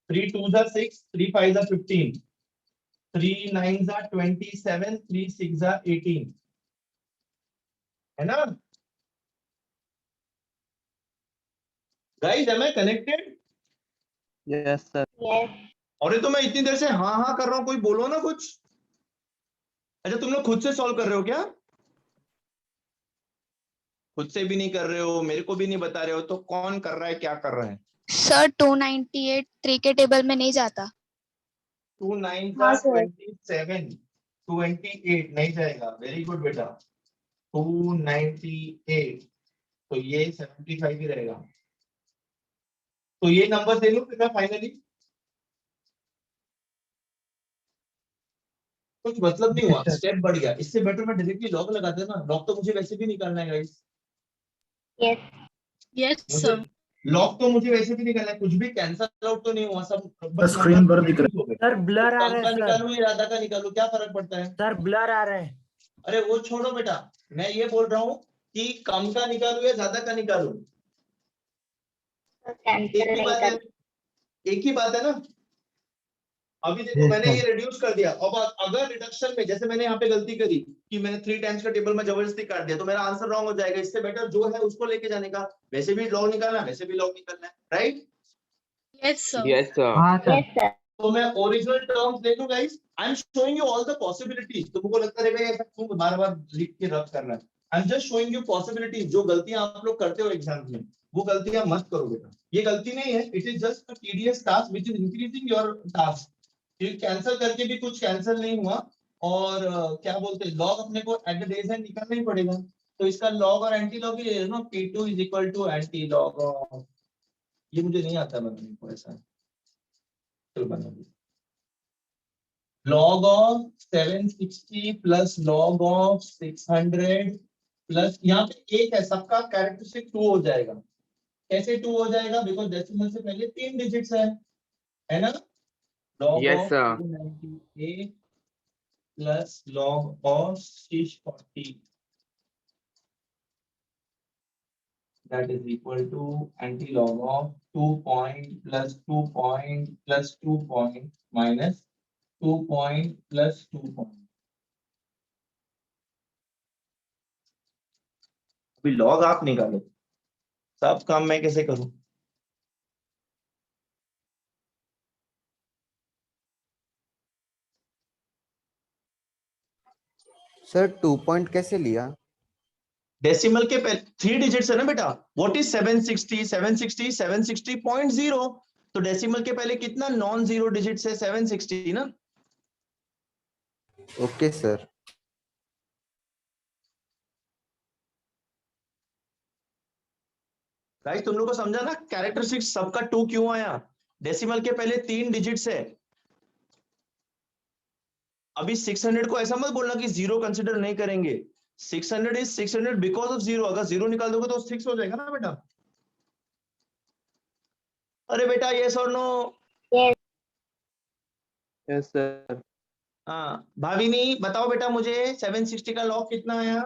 3 2 जा 6 3 5 जा 15 3 9 जा 27 3 6 जा 18 है ना guys? Am I connected? Yes sir. Yes. और ये तो मैं इतनी देर से हाँ हाँ कर रहा हूँ, कोई बोलो ना कुछ। अच्छा तुम लोग खुद से सॉल्व कर रहे हो क्या? खुद से भी नहीं कर रहे हो, मेरे को भी नहीं बता रहे हो, तो कौन कर रहा है, क्या कर रहा है? सर 298 3 के टेबल में नहीं जाता। 2 9 हाँ सर। 27 28 नहीं जाएगा। वेरी गुड बेटा। 298 तो ये 75 ही रहेगा। तो ये नंबर दे लो फिर मैं फाइनली। कुछ मतलब नहीं हुआ, Yes, sir. स्टेप बढ़ गया। इससे बेटर मैं डायरेक्टली लॉग लगा देना। लॉग तो मुझे वैसे भी निकालना है गाइस। Yes. Yes, मुझे sir. लॉग तो मुझे वैसे भी निकालना है, कुछ भी कैंसल आउट तो नहीं हुआ, सब बस स्क्रीन नंबर पर दिख रहा reduce हो गए। सर तो ब्लर आ कम रहा का है सर। निकालूं या ज्यादा का निकालूं, क्या फर्क पड़ता है? सर ब्लर आ रहा है। अरे वो छोड़ो बेटा, मैं ये बोल रहा हूँ कि कम का निकालूं या ज्यादा का निकालूं। तो एक कैंसिल ही नहीं बात है, कर। एक ही बात है ना। अभी देखो Yes, मैंने sir. ये रिड्यूस कर दिया। अब अगर रिडक्शन में जैसे मैंने यहाँ पे गलती करी कि मैंने 3 टाइम्स का टेबल में जबरदस्ती काट दिया, तो मेरा आंसर रॉन्ग हो जाएगा। इससे बेटर जो है उसको लेके जाने का। वैसे भी लॉग निकालना, वैसे भी लॉग निकालना है, right? Yes, sir. Yes, sir. हाँ सर। Yes, sir. तो मैं ओरिजिनल टर्म्स ले लूं guys. I am showing you all the possibilities. तुमको लगता रहेगा ऐसा क्यों बार बार लिख के रब कर रहा है? I am just showing you possibilities. जो गलतियां आप लोग करते हो एग्जाम में, वो गलतियां मत करो बेटा। ये गलती नहीं है, it is just a tedious task which is increasing your task. ये कैंसिल करके भी कुछ कैंसिल नहीं हुआ। और क्या बोलते हैं, लॉग अपने को एट द डेज एंड निकालना ही पड़ेगा। तो इसका लॉग और एंटी लॉग ये ना, P2 is equal to anti log of, ये मुझे नहीं आता बनाने को ऐसा। चलो बना दो। log of 760 plus log of 600 plus यहाँ पे एक है, सबका कैरेक्टरिस्टिक 2 हो जाएगा। कैसे 2 हो जाएगा? बिकॉज डेसिमल से पहले 3 डिजिट्स है ना? log Yes, of sir. 298 plus log of 640 that is equal to anti-log of 2 point plus 2 point plus 2 point minus 2 point plus 2 point। अभी log आप निकालो, सब काम मैं कैसे करूं? सर 2 पॉइंट कैसे लिया? डेसिमल के पहले 3 डिजिट्स है ना बेटा। What is 760? 760 760.0। तो डेसिमल के पहले कितना नॉन जीरो डिजिट्स है? 760 ना। Okay sir. गाइस तुम लोग को समझा ना कैरेक्टरिस्टिक्स सबका 2 क्यों आया? डेसिमल के पहले 3 डिजिट्स है। अभी 600 को ऐसा मत बोलना कि जीरो कंसिडर नहीं करेंगे। 600 इज 600 बिकॉज ऑफ जीरो। अगर जीरो निकाल दोगे तो 6 हो जाएगा ना बेटा। अरे बेटा यस और नो? Yes. Yes sir. हाँ भाविनी बताओ बेटा मुझे 760 का लॉग कितना आया?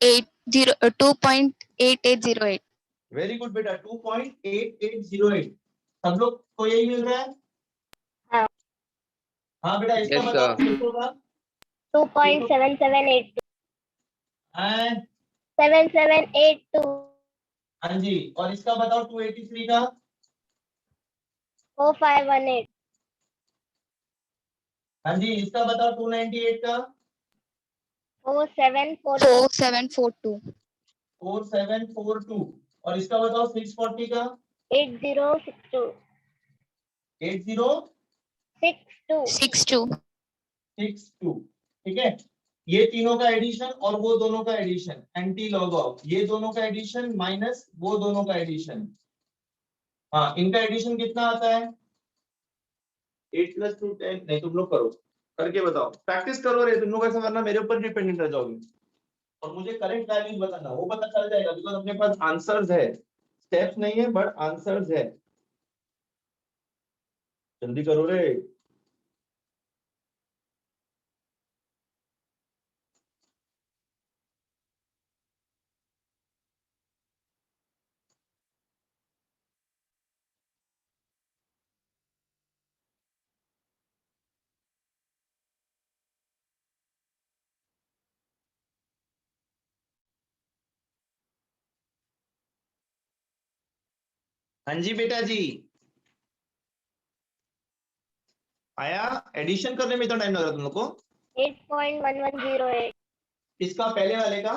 2.8808। वेरी गुड बेटा, 2.8808। सब लोग को यही मिल रहा है? हाँ. हाँ बेटा इसका Yes, बताओ sir. 600 का। 2.7782. एंड 7782. हाँ जी, और इसका बताओ 283 का। 4518. हाँ जी, इसका बताओ 298 का। 4742. 4742। 4742। और इसका बताओ 640 का। 8062. 8062। 62. 62। ठीक है। ये तीनों का एडिशन और वो दोनों का एडिशन, एंटी लॉग ऑफ ये दोनों का एडिशन माइनस वो दोनों का एडिशन। हाँ इनका एडिशन कितना आता है? 8 प्लस 2 10। नहीं तुम लोग करो, करके बताओ, प्रैक्टिस करो रे तुम लोग, ऐसा वरना मेरे ऊपर डिपेंडेंट रह जाओगे। और मुझे करेक्ट वैल्यूज बताना, वो पता चल जाएगा बिकॉज अपने पास आंसर्स है। स्टेप्स नहीं है बट आंसर्स है। जल्दी करो रे। हाँ जी बेटा जी, आया? एडिशन करने में तो टाइम लग रहा तुम लोग को। 8.1108. इसका पहले वाले का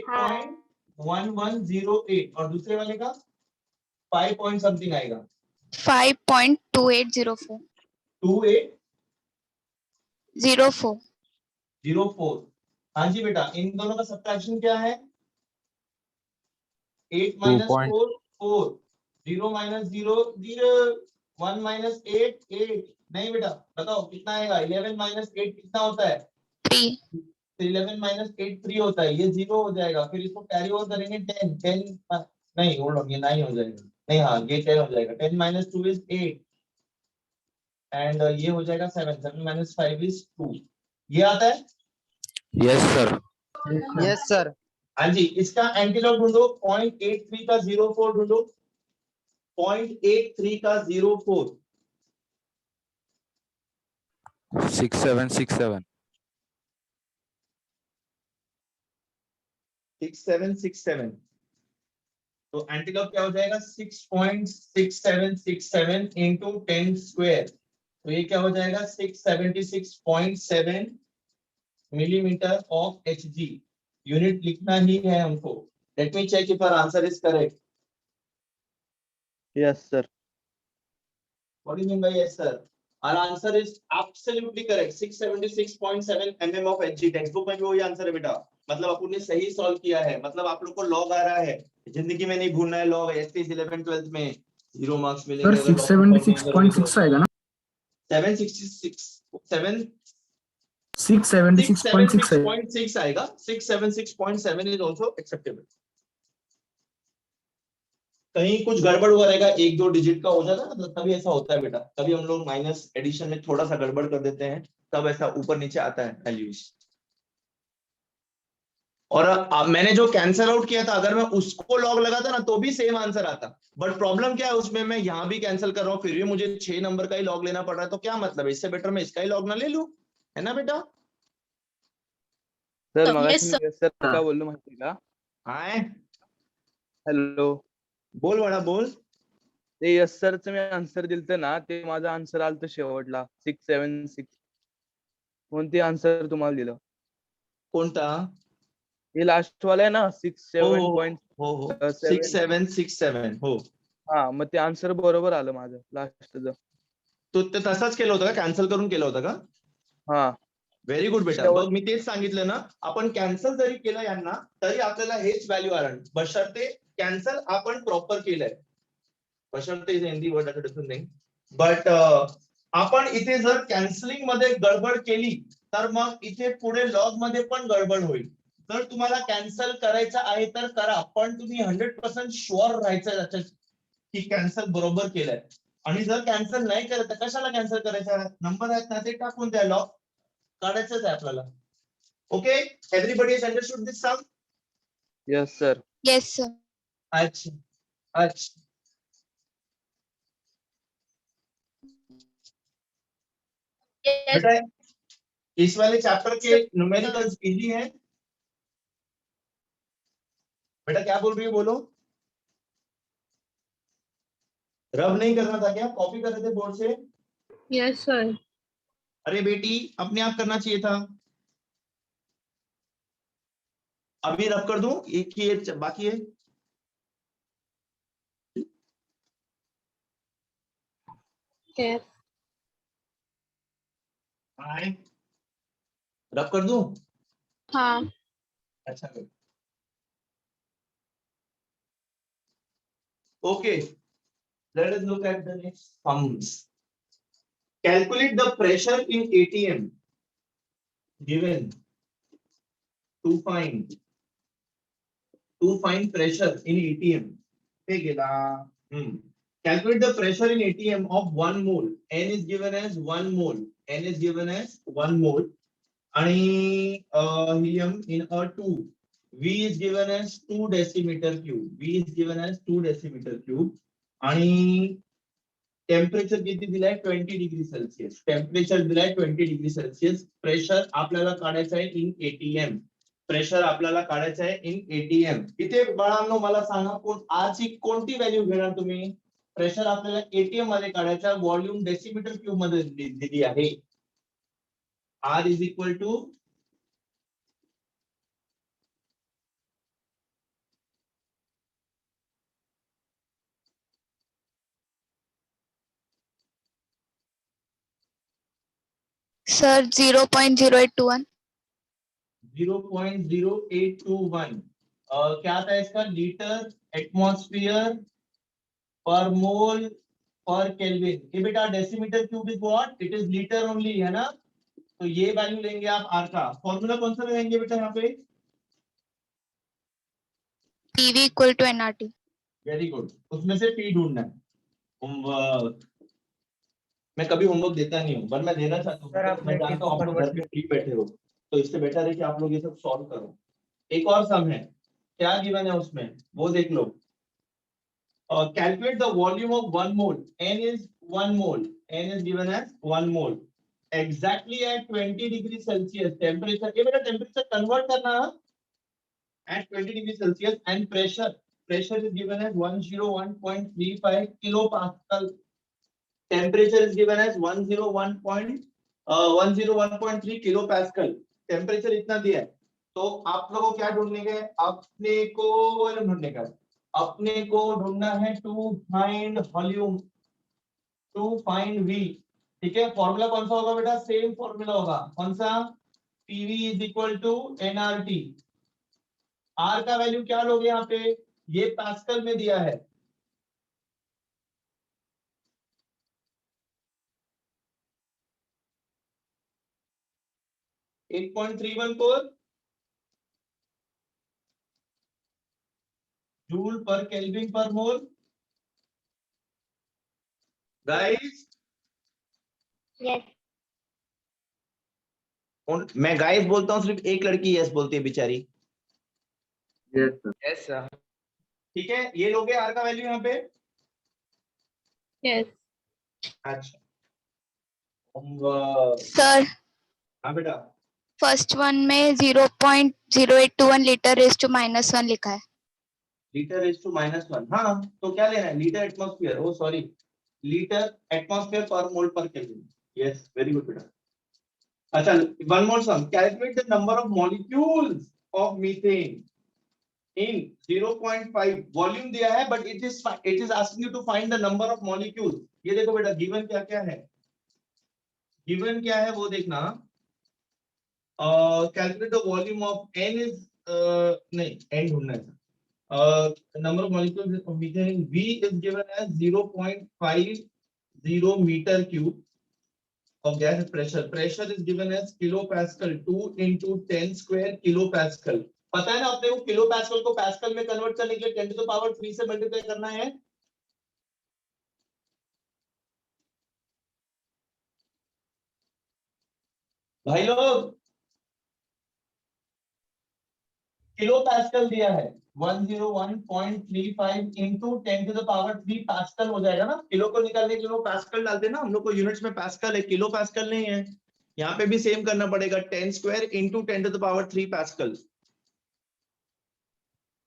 हाँ 8.1108 और दूसरे वाले का 5 पॉइंट समथिंग आएगा। 5.2804 2804। 04 हाँ जी बेटा, इन दोनों का सब्ट्रैक्शन क्या है? 8 2 minus point 4 4, 0 minus 0 0, 1 minus 8 8। नहीं बेटा, बताओ कितना आएगा? 11 minus 8 कितना होता है? 3 तो 11 minus 8 3 होता है, ये 0 हो जाएगा। फिर इसको कैरी ओवर करेंगे 10 10 नहीं होल्ड ऑन, ये 9 हो जाएगा। नहीं हाँ, ये 10 हो जाएगा। 10 minus 2 is 8 एंड ये हो जाएगा 7 7 minus 5 is 2। ये आता है? yes sir. Yes sir. हाँ जी, इसका एंटीलॉग ढूंढो। 0.83 का 04 ढूंढो। 0.83 का 04 6767 6767। तो एंटीलॉग क्या हो जाएगा? 6.6767 इंटू 10 स्क्वायर। तो ये क्या हो जाएगा? 676.7 मिलीमीटर ऑफ Hg। यूनिट लिखना ही है हमको। Let me check if our answer is correct. Yes sir. What do you mean by yes sir? Our answer is absolutely correct. 676.7 mm of Hg। Text book में भी वही answer है बेटा। मतलब अपन ने सही सॉल्व किया है। मतलब आप लोग को लॉग आ रहा है, जिंदगी में नहीं भूलना है लॉग। एसटी 11 12th में 0 मार्क्स सर मिलेंगे। 676.6 आएगा ना? 766 7 676.6 है. 676.6 आएगा। 676.7 is also acceptable। कहीं कुछ गड़बड़ हुआ रहेगा, 1-2 डिजिट का हो जाता है ना, तभी ऐसा होता है बेटा। तभी हम लोग माइनस एडिशन में थोड़ा सा गड़बड़ कर देते हैं, तब ऐसा ऊपर नीचे आता है वैल्यूज। और मैंने जो कैंसल आउट किया था, अगर मैं उसको लॉग लगाता ना तो भी सेम आंसर आता। बट प्रॉब्लम क्या है उसमें, मैं यहाँ भी कैंसिल कर रहा हूँ, फिर भी मुझे 6 नंबर का ही लॉग लेना पड़ रहा है। तो क्या मतलब है? इससे बेटर मैं इसका ही लॉग ना ले लूं, है ना बेटा? सर Yes, मगाशी sir. मी yes sir का बोललो माहिती का? Hi hello. बोल बडा बोल। ते yes sir चं मी आन्सर दिलतं ना, ते माझं आन्सर आलतं शेवटला 676. कोणती आन्सर तुम्हाला दिलं? कोणता? हे लास्ट वाला आहे ना हो 67.7. 6767 हो। हा मग ते आन्सर बरोबर आलं माझं लास्टचं. तो ते तसाच केलं होतं का? कॅन्सल करून केलं होतं का? हा व्हेरी गुड बेटा। शेवट- बघ मी तेच सांगितलं ना, आपण कॅन्सल जरी केलं यांना तरी आपल्याला हेच व्हॅल्यू आलं, बशर्ते कॅन्सल आपण प्रॉपर केलंय। बशर्ते इज हिंदी वर्ड नाही, बट आपण इथे जर कॅन्सलिंग मध्ये गडबड केली तर मग इथे पुढे लॉग मध्ये पण गडबड होईल। जर तुम्हाला कॅन्सल करायचं आहे तर करा, पण तुम्ही 100% शुअर राहायचं त्याच्यात की कॅन्सल बरोबर केलंय। आणि जर कॅन्सल नाही करत तर कशाला कॅन्सल करायचं? नंबर आहेत ना ते टाकून द्या, लॉग काढायचंच आहे आपल्याला। Okay, everybody is understood this sum? yes sir. yes sir अच्छा अच्छा। Yes, बेटा इस वाले चैप्टर के न्यूमेरिकल्स इजी हैं बेटा? क्या बोल रही हो बोलो। रब नहीं करना था क्या? कॉपी कर रहे थे बोर्ड से? yes, sir. अरे बेटी, अपने आप करना चाहिए था। अभी रब कर दूं? एक ही बाकी है। Yes. हाय, रब कर दूं? हाँ अच्छा okay, let us look at the next sums. Calculate the pressure in ATM given to find pressure in ATM. Take it. Calculate the pressure in ATM of 1 mole. N is given as 1 mole. N is given as 1 mole. And helium in a tube. V is given as 2 decimeter cube. V is given as 2 decimeter cube. आणि temperature किती दिलाय? 20 degree Celsius. Temperature दिलाय 20 degree Celsius. Pressure आपल्याला काढायचं आहे इन ATM. Pressure आपल्याला काढायचं आहे इन एटीएम। इथे बाळांनो मला सांगा, आरची कोणती व्हॅल्यू घेणार तुम्ही? प्रेशर आपल्याला एटीएम मध्ये काढायचा, व्हॉल्यूम डेसिमीटर क्यूब मध्ये दिली आहे. R is equal to sir 0.0821. 0.0821. क्या आता है इसका? Litre atmosphere per mole per kelvin. ये बेटा decimetre cube is what? It is litre only, है ना? तो ये वैल्यू लेंगे आप आर का. फॉर्मूला कौन सा लेंगे बेटा यहाँ पे? PV equal to nRT. Very good. उसमें से पी ढूंढना है. होमवर्क मैं कभी होमवर्क देता नहीं हूँ, पर मैं देना चाहता हूँ. मैं जानता हूँ आप लोग घर पे फ्री बैठे हो, तो इससे बेटर है कि आप लोग ये सब सॉल्व करो. एक और सम है, क्या गिवन है उसमें वो देख लो. Calculate the volume of 1 mole. N is 1 mole. N is given as 1 mole. Exactly at 20 degrees Celsius temperature. ये मेरा temperature convert करना है. At 20 degrees Celsius and pressure is given as 101.35 kilopascal. Temperature is given as 101.3 kilopascal. Temperature इतना दिया है. तो आप लोगों को क्या ढूंढने का है? अपने को ढूंढना है to find volume, to find V. ठीक है, फॉर्मूला कौन सा होगा बेटा? सेम फॉर्मूला होगा. कौन सा? PV is equal to NRT. R का वैल्यू क्या लोगे यहाँ पे? ये पास्कल में दिया है. Eight 8.314 joule per kelvin per mole. Guys Yes. मैं गाइस बोलता हूँ, सिर्फ एक लड़की यस बोलती है बेचारी. Yes sir. ठीक है, ये लोगे आर का वैल्यू यहाँ पे. Yes. अच्छा. सर हाँ बेटा. फर्स्ट वन में 0.0821 लीटर रेज टू -1 लिखा है. Litre is to -1. हाँ, तो क्या लेना है? Litre atmosphere. Oh sorry, litre atmosphere per mole per kelvin. Yes, very good बेटा. अच्छा, one more sum. Calculate the number of molecules of methane in 0.5. Volume दिया है, but it is asking you to find the number of molecules. ये देखो बेटा, given क्या क्या है. गिवन क्या है वो देखना. Calculate the volume of n is नहीं, एन ढूंढना है. Number of molecules of methane, V is given as 0.50 meter cube of gas pressure. Pressure is given as kilopascal, 2 into 10 square kilopascal. पता है ना अपने को किलो पास्कल को pascal में कन्वर्ट करने के लिए 10 to the power 3 से मल्टीप्लाई करना है. भाई लोग, किलो पास्कल दिया है 101.35 into 10 to the power 3 pascal हो जाएगा ना. किलो को निकालने के लिए वो पास्कल डालते ना, हम लोग को यूनिट्स में पास्कल है, किलो पास्कल नहीं है. यहाँ पे भी सेम करना पड़ेगा. 10 square into 10 to the power 3 pascal.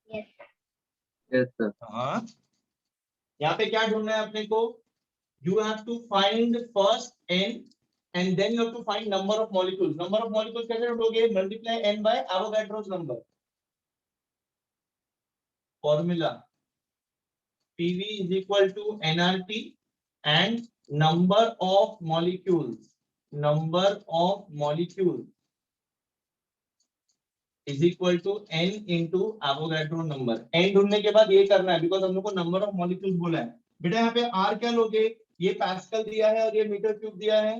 Yes. Yes, sir. हाँ, यहाँ पे क्या ढूंढना है अपने को? You have to find first n and then you have to find number of molecules. Number of molecules कैसे ढूंढोगे? Multiply n by Avogadro's number. Formula PV is equal to nRT and number of molecules. Number of molecules is equal to n into Avogadro number. n ढूंढने के बाद ये करना है, because हम लोग को नंबर ऑफ मॉलिक्यूल्स बोला है. बेटा यहाँ पे r क्या लोगे? ये पास्कल दिया है और ये मीटर क्यूब दिया है.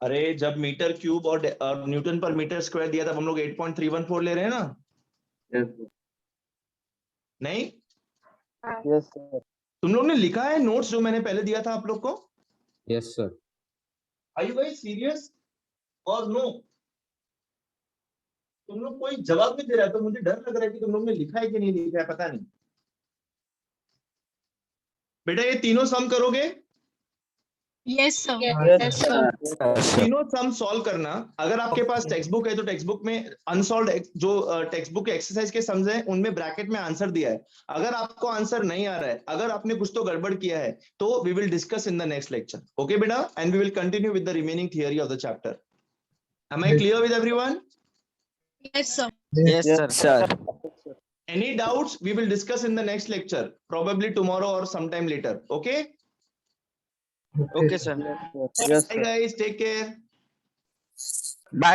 अरे जब मीटर क्यूब और न्यूटन पर मीटर स्क्वायर दिया था, हम लोग 8.314 ले रहे हैं ना. Yes, sir. नहीं, यस सर. तुम लोग ने लिखा है नोट्स जो मैंने पहले दिया था आप लोग को? Yes, sir. Are you guys serious और नो? तुम लोग कोई जवाब नहीं दे रहा है, तो मुझे डर लग रहा है कि तुम लोग ने लिखा है कि नहीं लिखा है, पता नहीं. बेटा ये तीनों सम करोगे? Yes, sir. Yes, sir. तीनों सम सॉल्व करना। अगर आपके पास टेक्स्ट बुक है तो टेक्स्ट बुक में अनसॉल्व जो टेक्स्ट बुक के एक्सरसाइज के सम्स हैं उनमें ब्रैकेट में आंसर दिया है। अगर आपको आंसर नहीं आ रहा है, अगर आपने कुछ तो गड़बड़ किया है, तो we will discuss in the next lecture. Okay बेटा, and we will continue with the remaining theory of the chapter. Am I clear with everyone? Yes, sir. Yes, sir. Any doubts? We will discuss in the next lecture, probably tomorrow or sometime later. Okay? Okay, sir. Bye guys, take care. Bye.